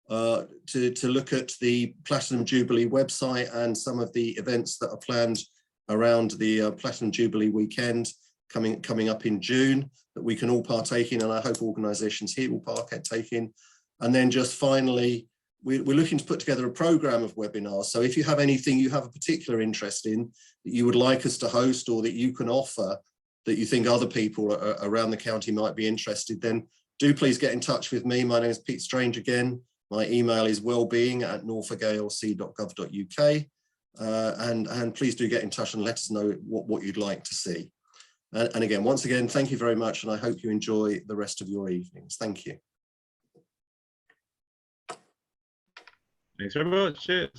to look at the Platinum Jubilee website and some of the events that are planned around the Platinum Jubilee weekend coming up in June that we can all partake in, and I hope organisations here will partake in. And then just finally, we're looking to put together a programme of webinars. So if you have anything you have a particular interest in that you would like us to host, or that you can offer that you think other people around the county might be interested, then do please get in touch with me. My name is Pete Strange again. My email is wellbeing@norfolkalc.gov.uk, and please do get in touch and let us know what you'd like to see. And again, once again, thank you very much, and I hope you enjoy the rest of your evenings. Thank you. Thanks very much. Cheers.